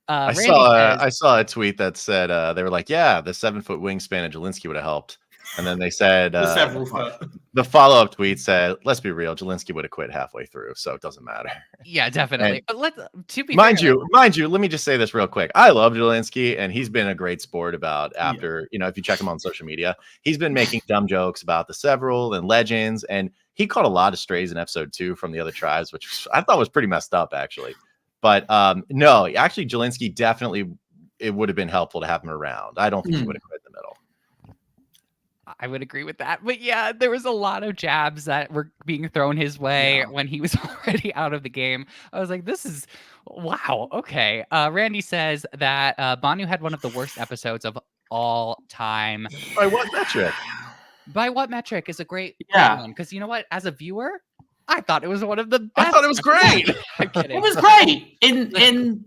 Randy says, saw a tweet that said they were like, yeah, the 7-foot wingspan of Jelinski would have helped. And then they said The several foot. the follow-up tweet said, let's be real, Jelinski would have quit halfway through, so it doesn't matter. yeah, definitely. And But to be mind fair, you, let me just say this real quick. I love Jelinski, and he's been a great sport about after, if you check him on social media, he's been making dumb jokes about the several and legends, and he caught a lot of strays in episode 2 from the other tribes, which I thought was pretty messed up, actually. But no, actually, Jelinski definitely, it would have been helpful to have him around. I don't think he would have quit in the middle. I would agree with that. But yeah, there was a lot of jabs that were being thrown his way when he was already out of the game. I was like, this is wow. Okay. Randy says that Banu had one of the worst episodes of all time. By what metric? By what metric is a great one? Because you know what? As a viewer, I thought it was one of the best. I thought it was great. I'm kidding. It was great in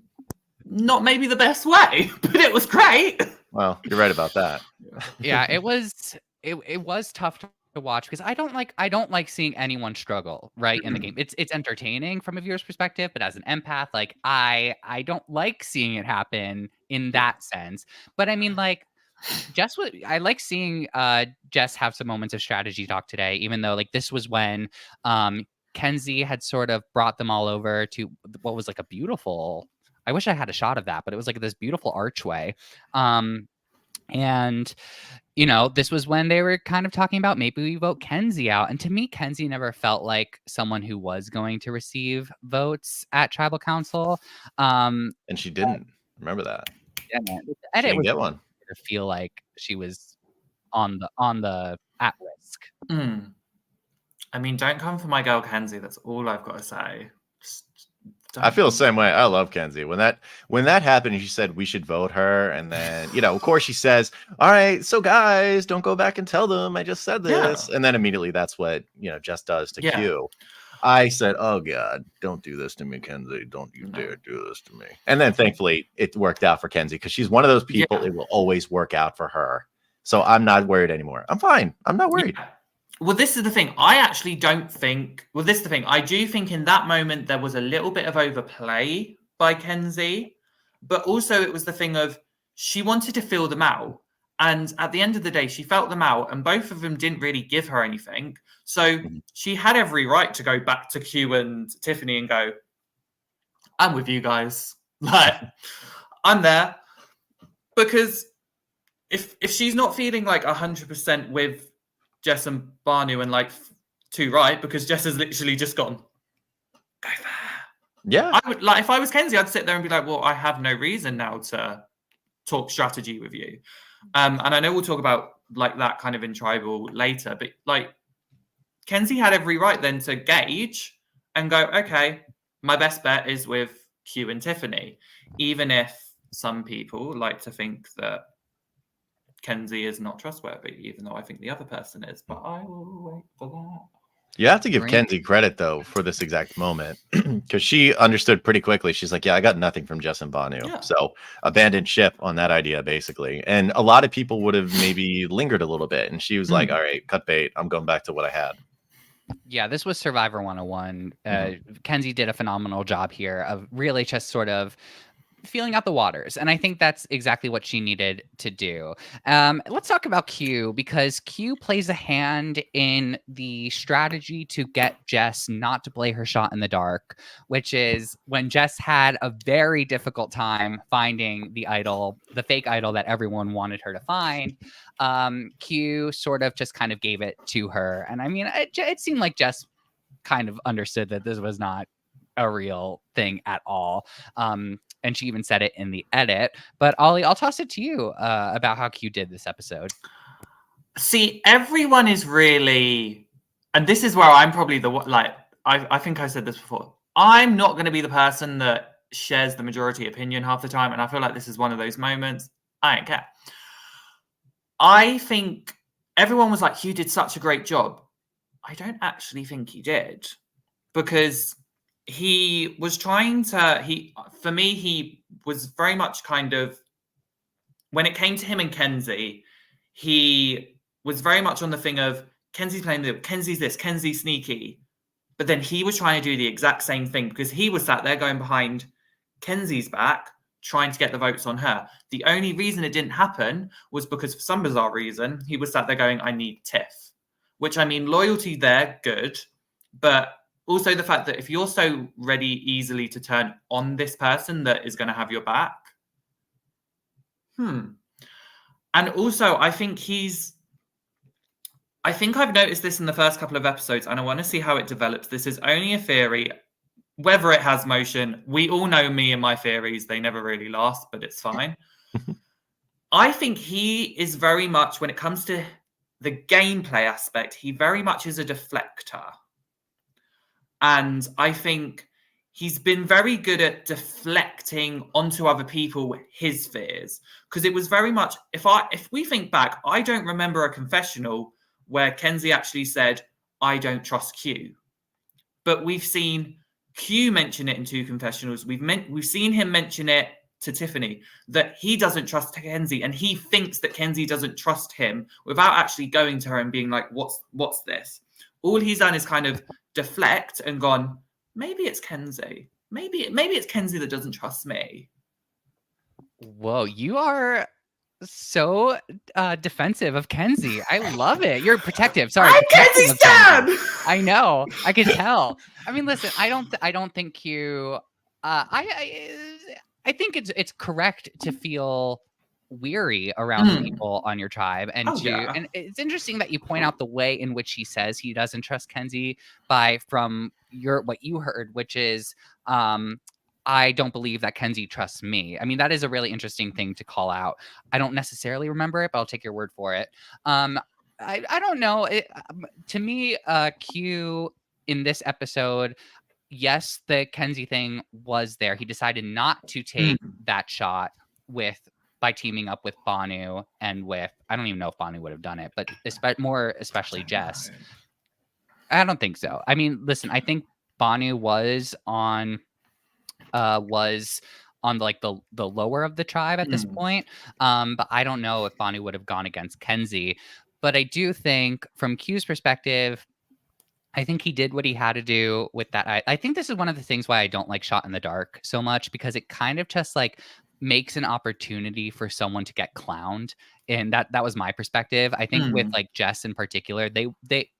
not maybe the best way, but it was great. Well, you're right about that. Yeah, it was tough to watch because I don't like seeing anyone struggle right in the game. It's entertaining from a viewer's perspective, but as an empath, like I don't like seeing it happen in that sense. But I mean, like I like seeing Jess have some moments of strategy talk today, even though like this was when Kenzie had sort of brought them all over to what was like a beautiful. I wish I had a shot of that, but it was like this beautiful archway. And this was when they were kind of talking about maybe we vote Kenzie out. And to me, Kenzie never felt like someone who was going to receive votes at tribal council. And she didn't. Remember that. Yeah, she didn't get one. To feel like she was on the at risk. I mean, don't come for my girl Kenzie. That's all I've got to say. I feel the same way. I love Kenzie. When that happened, she said we should vote her, and then of course she says, "All right, so guys, don't go back and tell them I just said this." And then immediately that's what Jess does to Q. I said, "Oh God, don't do this to me, Kenzie. Don't you dare do this to me." And then thankfully it worked out for Kenzie because she's one of those people. It will always work out for her. So I'm not worried anymore. I'm fine. I'm not worried. Yeah. Well, this is the thing. I actually don't think. Well, this is the thing. I do think in that moment there was a little bit of overplay by Kenzie, but also it was the thing of she wanted to feel them out. And at the end of the day, she felt them out, and both of them didn't really give her anything. So she had every right to go back to Q and Tiffany and go, "I'm with you guys. Like, I'm there." Because if she's not feeling like 100% with Jess and Banu and like too right, because Jess has literally just gone, "Go there." Yeah. I would like if I was Kenzie, I'd sit there and be like, "Well, I have no reason now to talk strategy with you." And I know we'll talk about like that kind of in tribal later, but like Kenzie had every right then to gauge and go, "Okay, my best bet is with Q and Tiffany," even if some people like to think that Kenzie is not trustworthy, even though I think the other person is. But I will wait for that. You have to give Green- Kenzie credit though for this exact moment because she understood pretty quickly. She's like, yeah, I got nothing from Jess and Banu. Yeah. So abandoned ship on that idea, basically. And a lot of people would have maybe lingered a little bit. And she was like, all right, cut bait. I'm going back to what I had. Yeah, this was Survivor 101. Kenzie did a phenomenal job here of really just sort of feeling out the waters. And I think that's exactly what she needed to do. Let's talk about Q, because Q plays a hand in the strategy to get Jess not to play her shot in the dark, which is when Jess had a very difficult time finding the idol, the fake idol that everyone wanted her to find. Q sort of just kind of gave it to her. And I mean, it seemed like Jess kind of understood that this was not a real thing at all. And she even said it in the edit. But Ollie, I'll toss it to you about how Q did this episode. See, everyone is really, and this is where I'm probably the like. I think I said this before. I'm not going to be the person that shares the majority opinion half the time, and I feel like this is one of those moments. I don't care. I think everyone was like, "Q did such a great job." I don't actually think he did, because he was trying to, for me, he was very much kind of, when it came to him and Kenzie, he was very much on the thing of Kenzie's playing Kenzie's this, Kenzie's sneaky. But then he was trying to do the exact same thing because he was sat there going behind Kenzie's back, trying to get the votes on her. The only reason it didn't happen was because for some bizarre reason, he was sat there going, I need Tiff. Which, I mean, loyalty there, good. But also the fact that if you're so ready easily to turn on this person that is going to have your back. And also, I think I've noticed this in the first couple of episodes, and I want to see how it develops. This is only a theory. Whether it has motion, we all know me and my theories. They never really last, but it's fine. I think he is very much, when it comes to the gameplay aspect, he very much is a deflector. And I think he's been very good at deflecting onto other people his fears. Because it was very much, if we think back, I don't remember a confessional where Kenzie actually said, I don't trust Q. But we've seen Q mention it in 2 confessionals. We've seen him mention it to Tiffany, that he doesn't trust Kenzie, and he thinks that Kenzie doesn't trust him without actually going to her and being like, what's this? All he's done is kind of deflect and gone, maybe it's Kenzie. Maybe it's Kenzie that doesn't trust me. Whoa, you are so defensive of Kenzie. I love it. You're protective. Sorry, I'm protective Kenzie's of Kenzie. dad! I know. I can tell. I mean, listen, I don't think Q. I think it's correct to feel weary around the people on your tribe, and and it's interesting that you point out the way in which he says he doesn't trust Kenzie from what you heard, which is I don't believe that Kenzie trusts me. I mean, that is a really interesting thing to call out. I don't necessarily remember it, but I'll take your word for it. I don't know. To me, Q in this episode, yes, the Kenzie thing was there. He decided not to take that shot by teaming up with Banu and with, I don't even know if Banu would have done it, but especially Jess. I don't think so. I mean, listen, I think Banu was on like the lower of the tribe at this point. But I don't know if Banu would have gone against Kenzie. But I do think from Q's perspective, I think he did what he had to do with that. I think this is one of the things why I don't like Shot in the Dark so much, because it kind of just like makes an opportunity for someone to get clowned. And that was my perspective. I think with like Jess in particular, they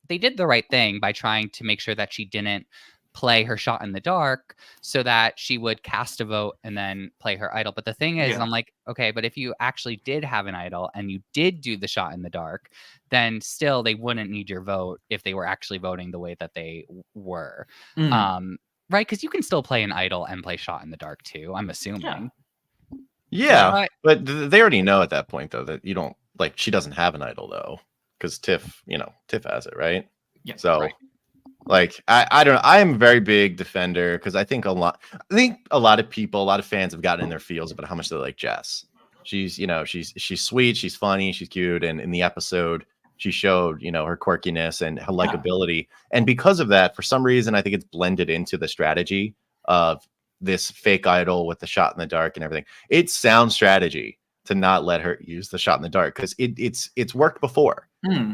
did the right thing by trying to make sure that she didn't play her shot in the dark so that she would cast a vote and then play her idol. But the thing is, I'm like, okay, but if you actually did have an idol and you did do the shot in the dark, then still they wouldn't need your vote if they were actually voting the way that they were. Right? Because you can still play an idol and play shot in the dark too, I'm assuming. Yeah, but they already know at that point though that you don't, like, she doesn't have an idol though, because Tiff has it, right? Yeah. So like I don't know. I am a very big defender because I think a lot of people, a lot of fans have gotten in their feels about how much they like Jess. She's she's sweet, she's funny, she's cute, and in the episode she showed, her quirkiness and her likability. And because of that, for some reason, I think it's blended into the strategy of this fake idol with the shot in the dark and everything. It's sound strategy to not let her use the shot in the dark because it's worked before.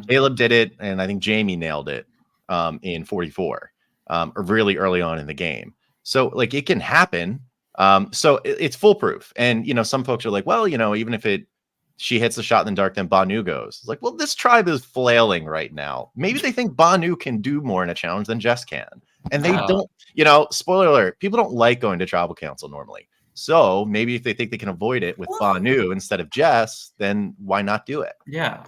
Caleb did it, and I think Jamie nailed it in 44, or really early on in the game. So like it can happen. So it's foolproof. And some folks are like, well, even if she hits the shot in the dark, then Banu goes. It's like, well, this tribe is flailing right now. Maybe they think Banu can do more in a challenge than Jess can. And they don't, spoiler alert, people don't like going to tribal council normally. So maybe if they think they can avoid it with Banu instead of Jess, then why not do it? Yeah.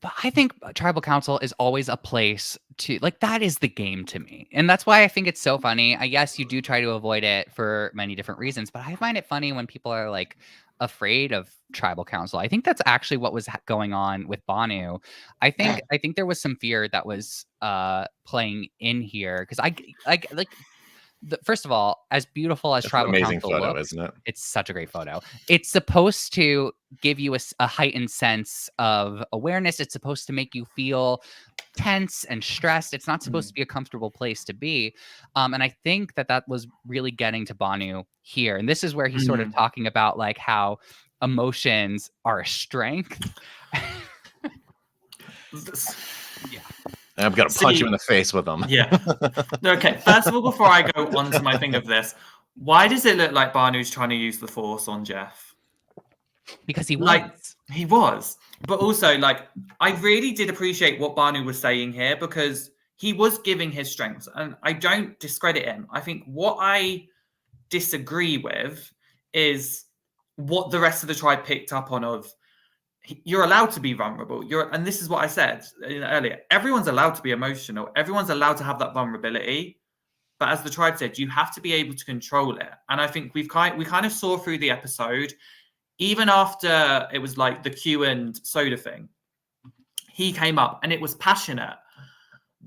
But I think tribal council is always a place to that is the game to me. And that's why I think it's so funny. I guess you do try to avoid it for many different reasons, but I find it funny when people are like afraid of tribal council. I think that's actually what was going on with Banu. I think there was some fear that was playing in here because first of all, as beautiful as tribal council photo, looks, isn't it? It's such a great photo. It's supposed to give you a heightened sense of awareness. It's supposed to make you feel tense and stressed. It's not supposed to be a comfortable place to be. And I think that was really getting to Banu here. And this is where he's sort of talking about like how emotions are a strength. Yeah. And I'm going to punch him in the face with them. Yeah. Okay. First of all, before I go on to my thing of this, why does it look like Banu's trying to use the Force on Jeff? Because he was. He was. But also, I really did appreciate what Banu was saying here because he was giving his strengths. And I don't discredit him. I think what I disagree with is what the rest of the tribe picked up on of you're allowed to be vulnerable. And this is what I said earlier. Everyone's allowed to be emotional. Everyone's allowed to have that vulnerability. But as the tribe said, you have to be able to control it. And I think we kind of saw through the episode, even after it was like the Q and soda thing, he came up and it was passionate.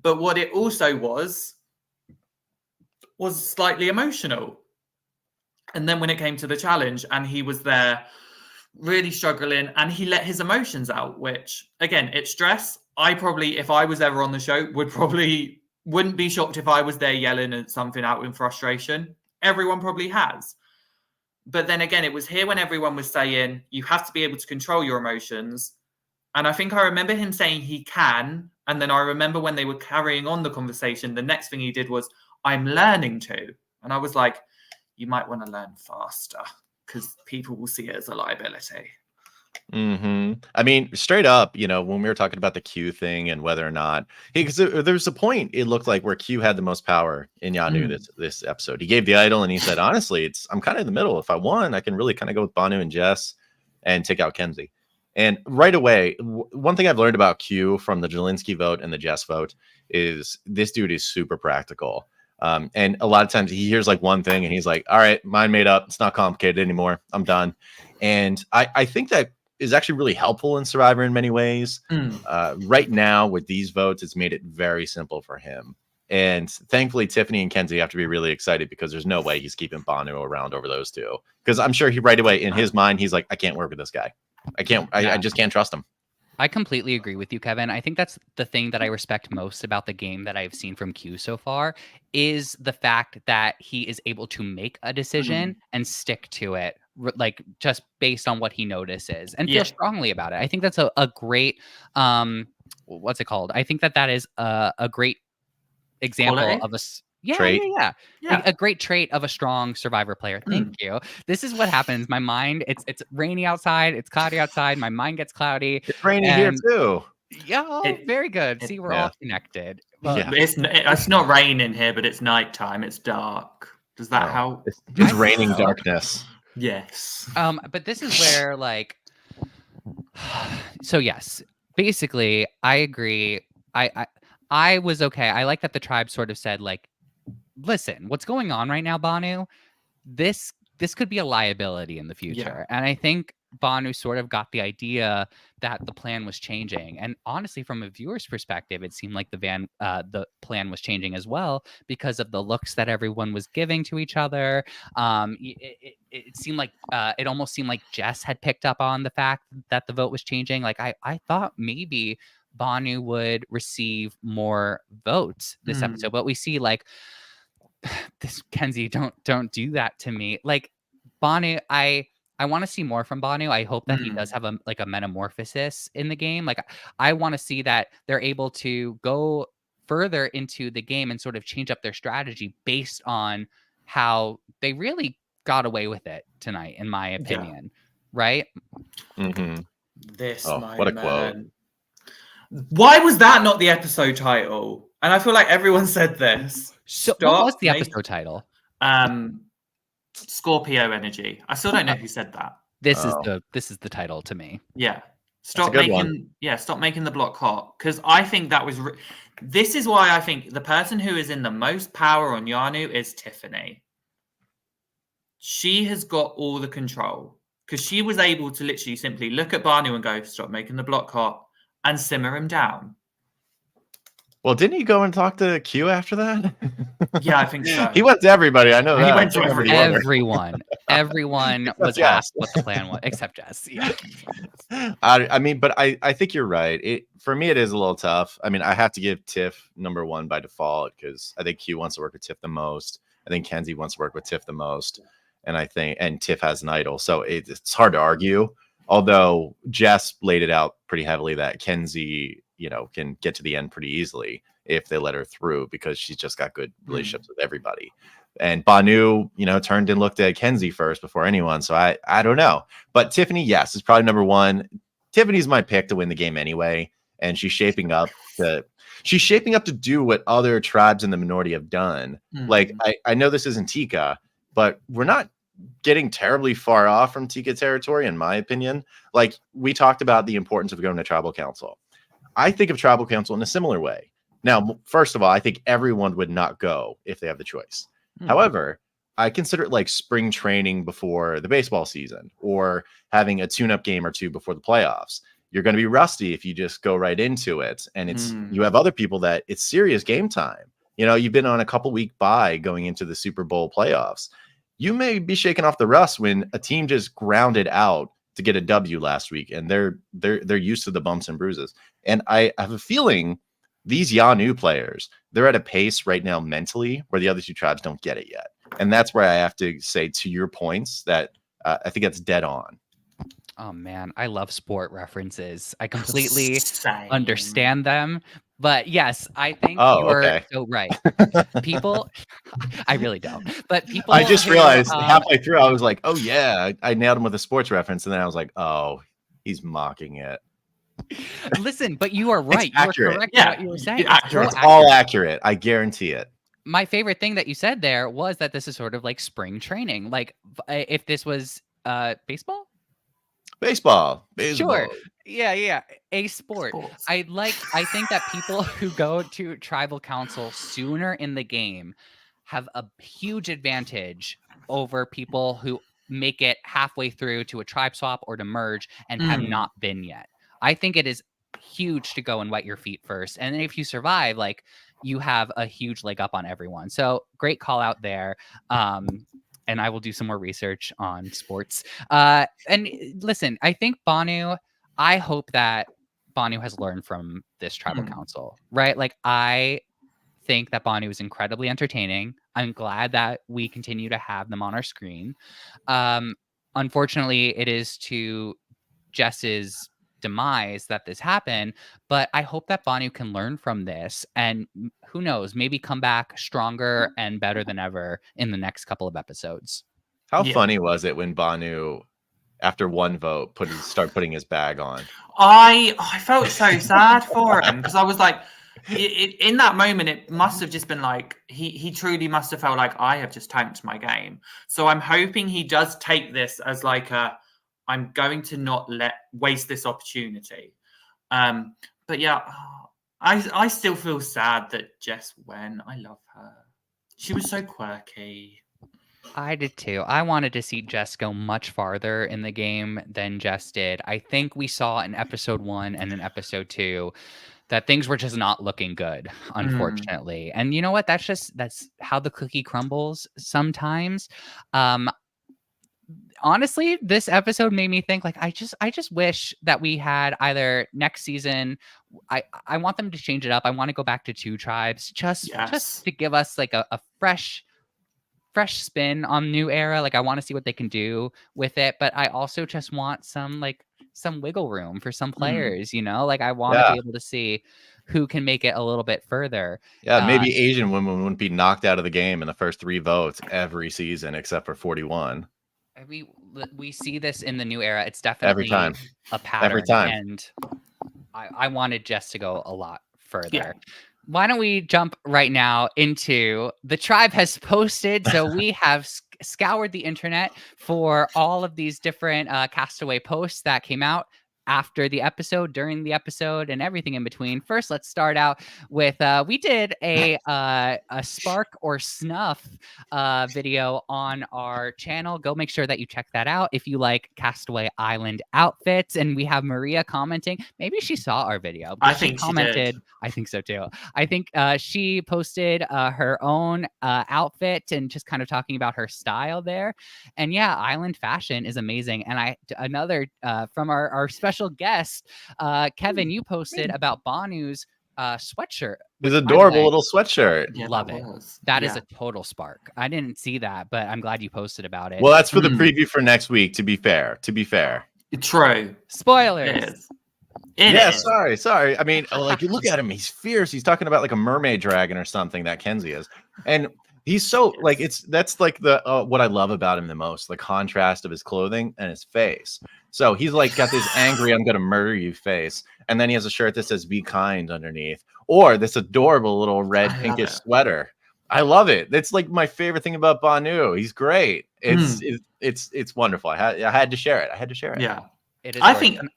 But what it also was slightly emotional. And then when it came to the challenge and he was there really struggling and he let his emotions out, which again, it's stress. I probably, if I was ever on the show, wouldn't be shocked if I was there yelling at something out in frustration. Everyone probably has. But then again, it was here when everyone was saying, you have to be able to control your emotions. And I think I remember him saying he can. And then I remember when they were carrying on the conversation, the next thing he did was, I'm learning to. And I was like, you might want to learn faster because people will see it as a liability. I mean, straight up, when we were talking about the Q thing and whether or not, because there's a point it looked like where Q had the most power in Yanu this episode. He gave the idol and he said, honestly, I'm kind of in the middle. If I won, I can really kind of go with Banu and Jess and take out Kenzie. And right away, one thing I've learned about Q from the Jelinski vote and the Jess vote is this dude is super practical. And a lot of times he hears like one thing and he's like, all right, mine made up. It's not complicated anymore. I'm done. And I think that is actually really helpful in Survivor in many ways. Right now with these votes, it's made it very simple for him. And thankfully, Tiffany and Kenzie have to be really excited because there's no way he's keeping Banu around over those two. Because I'm sure he right away in his mind, he's like, I can't work with this guy. I just can't trust him. I completely agree with you, Kevin. I think that's the thing that I respect most about the game that I've seen from Q so far is the fact that he is able to make a decision and stick to it, like just based on what he notices and feel strongly about it. I think that's a great, what's it called? I think that is a great example of a trait. A great trait of a strong Survivor player. Thank you. This is what happens. My mind, it's rainy outside, it's cloudy outside, my mind gets cloudy. It's rainy here too. Yeah, very good. See, we're all connected. But it's not raining here, but it's nighttime. It's dark. Does that help? It's raining darkness. Yes. But this is where so yes, basically I agree. I was okay. I like that the tribe sort of said listen, what's going on right now, Banu? This could be a liability in the future. And I think Banu sort of got the idea that the plan was changing. And honestly, from a viewer's perspective, it seemed like the plan was changing as well because of the looks that everyone was giving to each other. It seemed like it almost seemed like Jess had picked up on the fact that the vote was changing. I thought maybe Banu would receive more votes this episode. But we see like this, Kenzie, don't do that to me. Like Banu, I want to see more from Banu. I hope that he does have a metamorphosis in the game. Like I want to see that they're able to go further into the game and sort of change up their strategy based on how they really got away with it tonight, in my opinion. Right? Mm-hmm. This what a quote. Why was that not the episode title? And I feel like everyone said this. So what was the episode title? Scorpio energy. I still don't know who said that. This is the title to me. Yeah. Stop making the block hot, because I think that was this is why I think the person who is in the most power on Yanu is Tiffany. She has got all the control because she was able to literally simply look at Banu and go, stop making the block hot, and simmer him down. Well, didn't he go and talk to Q after that? Yeah, I think so. He went to everybody. I know that. He went to everyone. Everyone was asked what the plan was, except Jess. Yeah. I mean, but I think you're right. For me, it is a little tough. I mean, I have to give Tiff number one by default because I think Q wants to work with Tiff the most. I think Kenzie wants to work with Tiff the most. And Tiff has an idol. So it's hard to argue. Although Jess laid it out pretty heavily that Kenzie, can get to the end pretty easily if they let her through because she's just got good relationships with everybody. And Banu, turned and looked at Kenzie first before anyone. So I don't know. But Tiffany, yes, is probably number one. Tiffany's my pick to win the game anyway. And she's shaping up to do what other tribes in the minority have done. Like, I know this isn't Tika, but we're not getting terribly far off from Tika territory, in my opinion. Like, we talked about the importance of going to tribal council. I think of tribal council in a similar way. Now, first of all, I think everyone would not go if they have the choice. However, I consider it like spring training before the baseball season or having a tune-up game or two before the playoffs. You're going to be rusty if you just go right into it. And you have other people that it's serious game time. You've been on a couple week bye going into the Super Bowl playoffs. You may be shaking off the rust when a team just grounded out to get a W last week, and they're used to the bumps and bruises. And I have a feeling these Yanu players, they're at a pace right now mentally where the other two tribes don't get it yet. And that's where I have to say, to your points, that I think that's dead on. Oh man, I love sport references. I completely understand them. But yes, I think you're so right. People, I really don't. But people, I just realized halfway through, I was like, oh yeah, I nailed him with a sports reference. And then I was like, oh, he's mocking it. Listen, but you are right. You are correct in what you were saying. It's all accurate. I guarantee it. My favorite thing that you said there was that this is sort of like spring training. Like if this was baseball? Baseball. Sure. Yeah. A sport. Sports. I think that people who go to tribal council sooner in the game have a huge advantage over people who make it halfway through to a tribe swap or to merge and have not been yet. I think it is huge to go and wet your feet first. And then if you survive, like, you have a huge leg up on everyone. So great call out there. And I will do some more research on sports. And listen, I think I hope that Banu has learned from this tribal council, right? Like, I think that Banu is incredibly entertaining. I'm glad that we continue to have them on our screen. Unfortunately, it is to Jess's demise that this happened, but I hope that Banu can learn from this and who knows, maybe come back stronger and better than ever in the next couple of episodes. How funny was it when Banu, after one vote, start putting his bag on? I felt so sad for him because I was like, in that moment, it must have just been like he truly must have felt like I have just tanked my game. So I'm hoping he does take this as like I'm going to not waste this opportunity. But yeah, I still feel sad that Jess went. I love her. She was so quirky. I did too. I wanted to see Jess go much farther in the game than Jess did. I think we saw in episode 1 and in episode 2 that things were just not looking good, unfortunately. And you know what? That's how the cookie crumbles sometimes. honestly, this episode made me think like I just wish that we had either next season. I want them to change it up. I want to go back to 2 tribes just Yes. to give us like a fresh spin on New Era. Like I want to see what they can do with it, but I also just want some wiggle room for some players, you know? Like I want to Yeah. be able to see who can make it a little bit further. Yeah, maybe Asian women wouldn't be knocked out of the game in the first 3 votes every season except for 41. We see this in the New Era. It's Every definitely time. a pattern. Every time. And I wanted Jess to go a lot further. Yeah. Why don't we jump right now into the tribe has posted. So we have scoured the internet for all of these different castaway posts that came out after the episode, during the episode, and everything in between. First, let's start out with we did a spark or snuff video on our channel. Go make sure that you check that out if you like Castaway Island outfits. And we have Maria commenting. Maybe she saw our video. I think she commented. did. I think so too. I think she posted her own outfit and just kind of talking about her style there. And yeah, island fashion is amazing. And another from our special guest, Kevin, you posted about Banu's sweatshirt. His adorable little sweatshirt. Yeah, Love that it. was. That is Yeah. a total spark. I didn't see that, but I'm glad you posted about it. Well, that's for the Mm. preview for next week, to be fair. True. Spoilers. It is. It Yeah, is. sorry. I mean, like you look at him, he's fierce. He's talking about like a mermaid dragon or something that Kenzie is. And he's so like that's like the what I love about him the most, the contrast of his clothing and his face. So he's like got this angry I'm gonna murder you face, and then he has a shirt that says be kind underneath, or this adorable little red I love pinkish it. sweater. I love it. That's like my favorite thing about Banu. He's great. It's wonderful. I had to share it. Yeah. It is I gorgeous.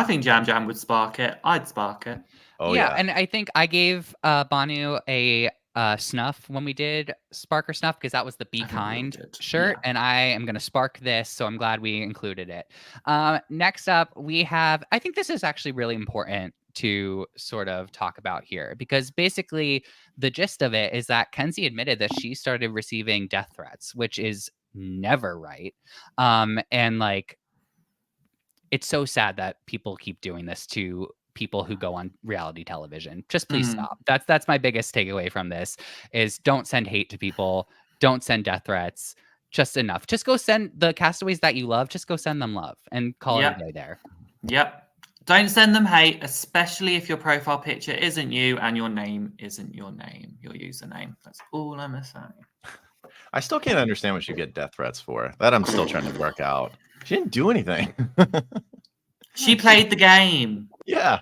think Jam Jam would spark it. I'd spark it. Oh yeah, yeah. and I think I gave Banu a snuff when we did Spark or Snuff because that was the Be I think we Kind did, shirt, yeah. and I am going to spark this, so I'm glad we included it. Next up, we have, I think this is actually really important to sort of talk about here because basically the gist of it is that Kenzie admitted that she started receiving death threats, which is never right. And like, it's so sad that people keep doing this to people who go on reality television. Just please stop. That's my biggest takeaway from this is don't send hate to people. Don't send death threats. Just enough. Just go send the castaways that you love. Just go send them love and call it a day there. Yep. Don't send them hate, especially if your profile picture isn't you and your name isn't your name, your username. That's all I'm saying. I still can't understand what you get death threats for. That I'm still trying to work out. She didn't do anything. She played the game. Yeah.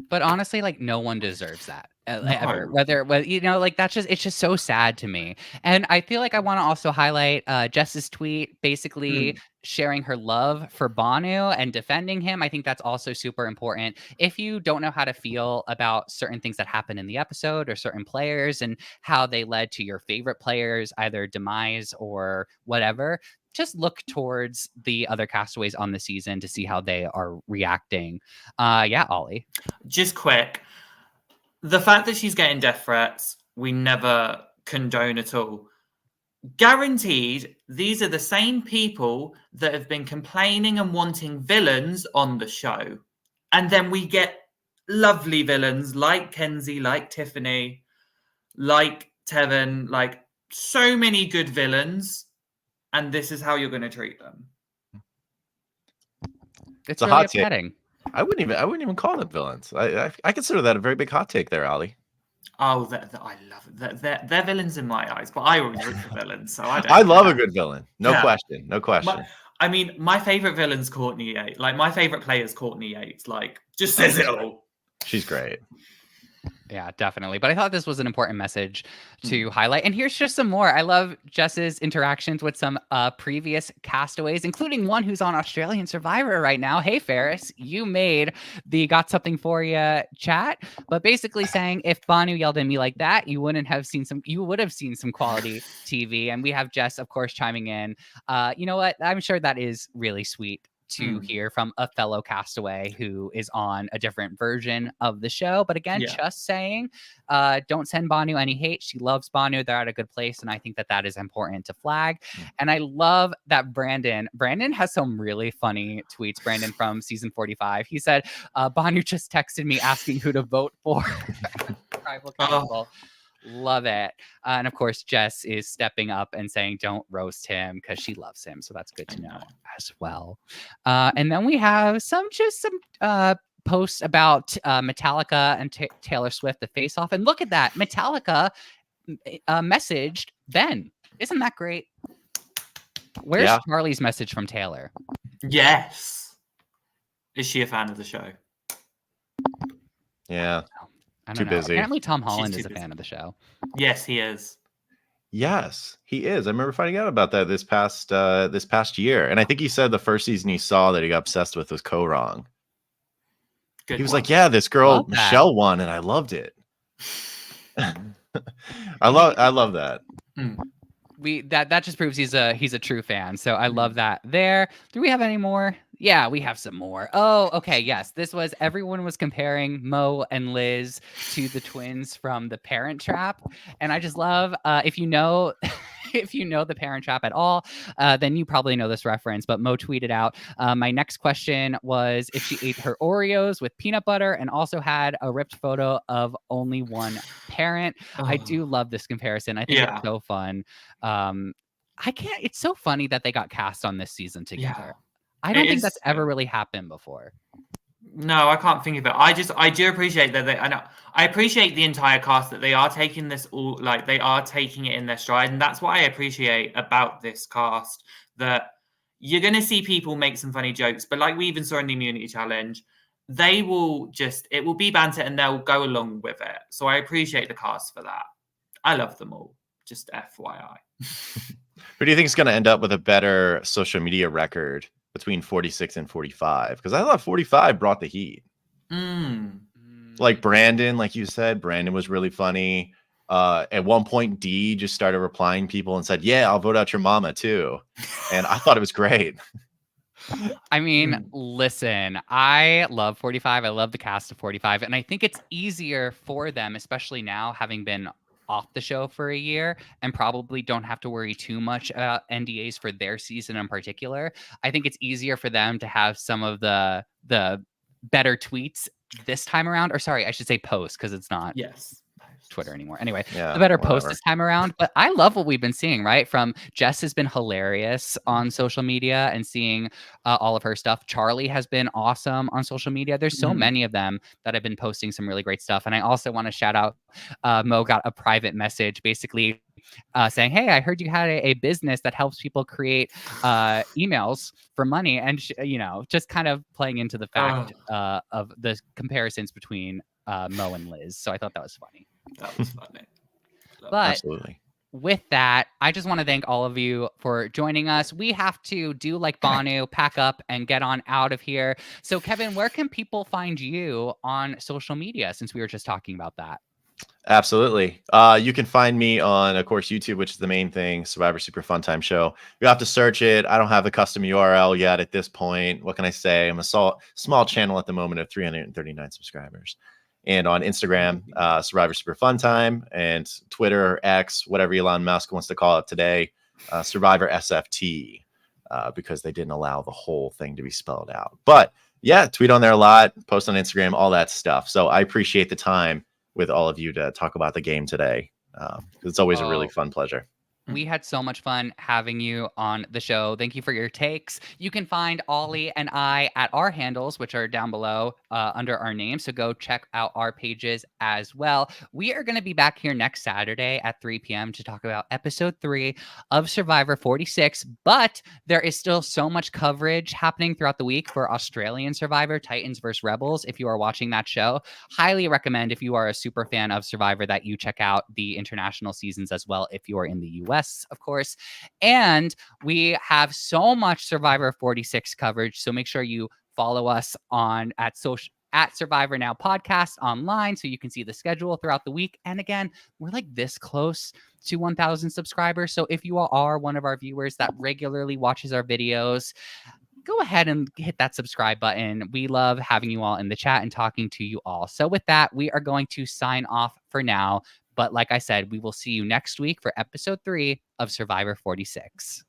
But honestly, like no one deserves that ever. No. Whether you know, like it's just so sad to me. And I feel like I want to also highlight Jess's tweet, basically sharing her love for Banu and defending him. I think that's also super important. If you don't know how to feel about certain things that happen in the episode or certain players and how they led to your favorite players, either demise or whatever, just look towards the other castaways on the season to see how they are reacting. Yeah, Ollie. Just quick. The fact that she's getting death threats, we never condone at all. Guaranteed, these are the same people that have been complaining and wanting villains on the show. And then we get lovely villains like Kenzie, like Tiffany, like Tevin, like so many good villains. And this is how you're going to treat them. It's a really hot take. upsetting. I wouldn't even call them villains. I consider that a very big hot take there, Ali. Oh, I love it. They're villains in my eyes, but I always root for villains, so I don't. I love care. a good villain. No question. My favorite villain's Courtney Yates. Like my favorite player is Courtney Yates. Like just says it all. She's great. Yeah, definitely. But I thought this was an important message to highlight. And here's just some more. I love Jess's interactions with some previous castaways, including one who's on Australian Survivor right now. Hey, Ferris, you made the Got Something For You chat, but basically saying if Banu yelled at me like that, you would have seen some quality TV. And we have Jess, of course, chiming in. You know what? I'm sure that is really sweet to hear from a fellow castaway who is on a different version of the show. But again, just saying, don't send Banu any hate. She loves Banu. They're at a good place. And I think that that is important to flag. And I love that Brandon has some really funny tweets. Brandon from season 45. He said, Banu just texted me asking who to vote for. Tribal Council. Love it. And of course, Jess is stepping up and saying, don't roast him because she loves him. So that's good to know as well. And then we have some posts about Metallica and Taylor Swift, the face off. And look at that. Metallica messaged Ben. Isn't that great? Where's Charlie's message from Taylor? Yes. Is she a fan of the show? Yeah. I don't too know. busy. Apparently Tom Holland is a fan of the show. Yes, he is. Yes, he is. I remember finding out about that this past year. And I think he said the first season he saw that he got obsessed with was Co-Wrong. He was like, yeah, this girl Michelle won, and I loved it. I love that. That just proves he's a true fan. So I love that there. Do we have any more? Yeah, we have some more. Oh, okay. Yes. Everyone was comparing Mo and Liz to the twins from The Parent Trap. And I just love, if you know The Parent Trap at all, then you probably know this reference. But Mo tweeted out, my next question was if she ate her Oreos with peanut butter and also had a ripped photo of only one parent. I do love this comparison. I think it's so fun. It's so funny that they got cast on this season together. I don't think that's ever really happened before. No, I can't think of it. I do appreciate that I appreciate the entire cast that they are taking this they are taking it in their stride. And that's what I appreciate about this cast, that you're going to see people make some funny jokes, but like we even saw in the immunity challenge, it will be banter and they'll go along with it. So I appreciate the cast for that. I love them all. Just FYI. Who do you think is going to end up with a better social media record between 46 and 45? Because I thought 45 brought the heat. Like Brandon, like you said, Brandon was really funny. At one point, Dee just started replying people and said, yeah, I'll vote out your mama too. And I thought it was great. I mean, listen, I love 45. I love the cast of 45. And I think it's easier for them, especially now having been off the show for a year and probably don't have to worry too much about NDAs for their season in particular. I think it's easier for them to have some of the better tweets this time around, or sorry, I should say posts, because it's not Twitter anymore. Anyway, the better post this time around. But I love what we've been seeing, right? From Jess has been hilarious on social media and seeing all of her stuff. Charlie has been awesome on social media. There's so many of them that have been posting some really great stuff. And I also want to shout out, Mo got a private message basically saying, hey, I heard you had a business that helps people create emails for money. And, just kind of playing into the fact of the comparisons between Mo and Liz. So I thought that was funny. That was funny. But absolutely. With that, I just want to thank all of you for joining us. We have to do like Banu, pack up and get on out of here. So Kevin, where can people find you on social media, since we were just talking about that? Absolutely. You can find me on, of course, YouTube, which is the main thing, Survivor Super Fun Time Show. You have to search it. I don't have a custom URL yet at this point. What can I say? I'm a small channel at the moment of 339 subscribers. And on Instagram, Survivor Super Fun Time, and Twitter, X, whatever Elon Musk wants to call it today, Survivor SFT, because they didn't allow the whole thing to be spelled out. But yeah, tweet on there a lot, post on Instagram, all that stuff. So I appreciate the time with all of you to talk about the game today. It's always a really fun pleasure. We had so much fun having you on the show. Thank you for your takes. You can find Ollie and I at our handles, which are down below under our names. So go check out our pages as well. We are going to be back here next Saturday at 3 p.m. to talk about episode 3 of Survivor 46. But there is still so much coverage happening throughout the week for Australian Survivor, Titans vs. Rebels. If you are watching that show, highly recommend, if you are a super fan of Survivor, that you check out the international seasons as well if you are in the US. Of course. And we have so much Survivor 46 coverage. So make sure you follow us on at Survivor Now Podcast online so you can see the schedule throughout the week. And again, we're like this close to 1,000 subscribers. So if you are one of our viewers that regularly watches our videos, go ahead and hit that subscribe button. We love having you all in the chat and talking to you all. So with that, we are going to sign off for now. But like I said, we will see you next week for episode 3 of Survivor 46.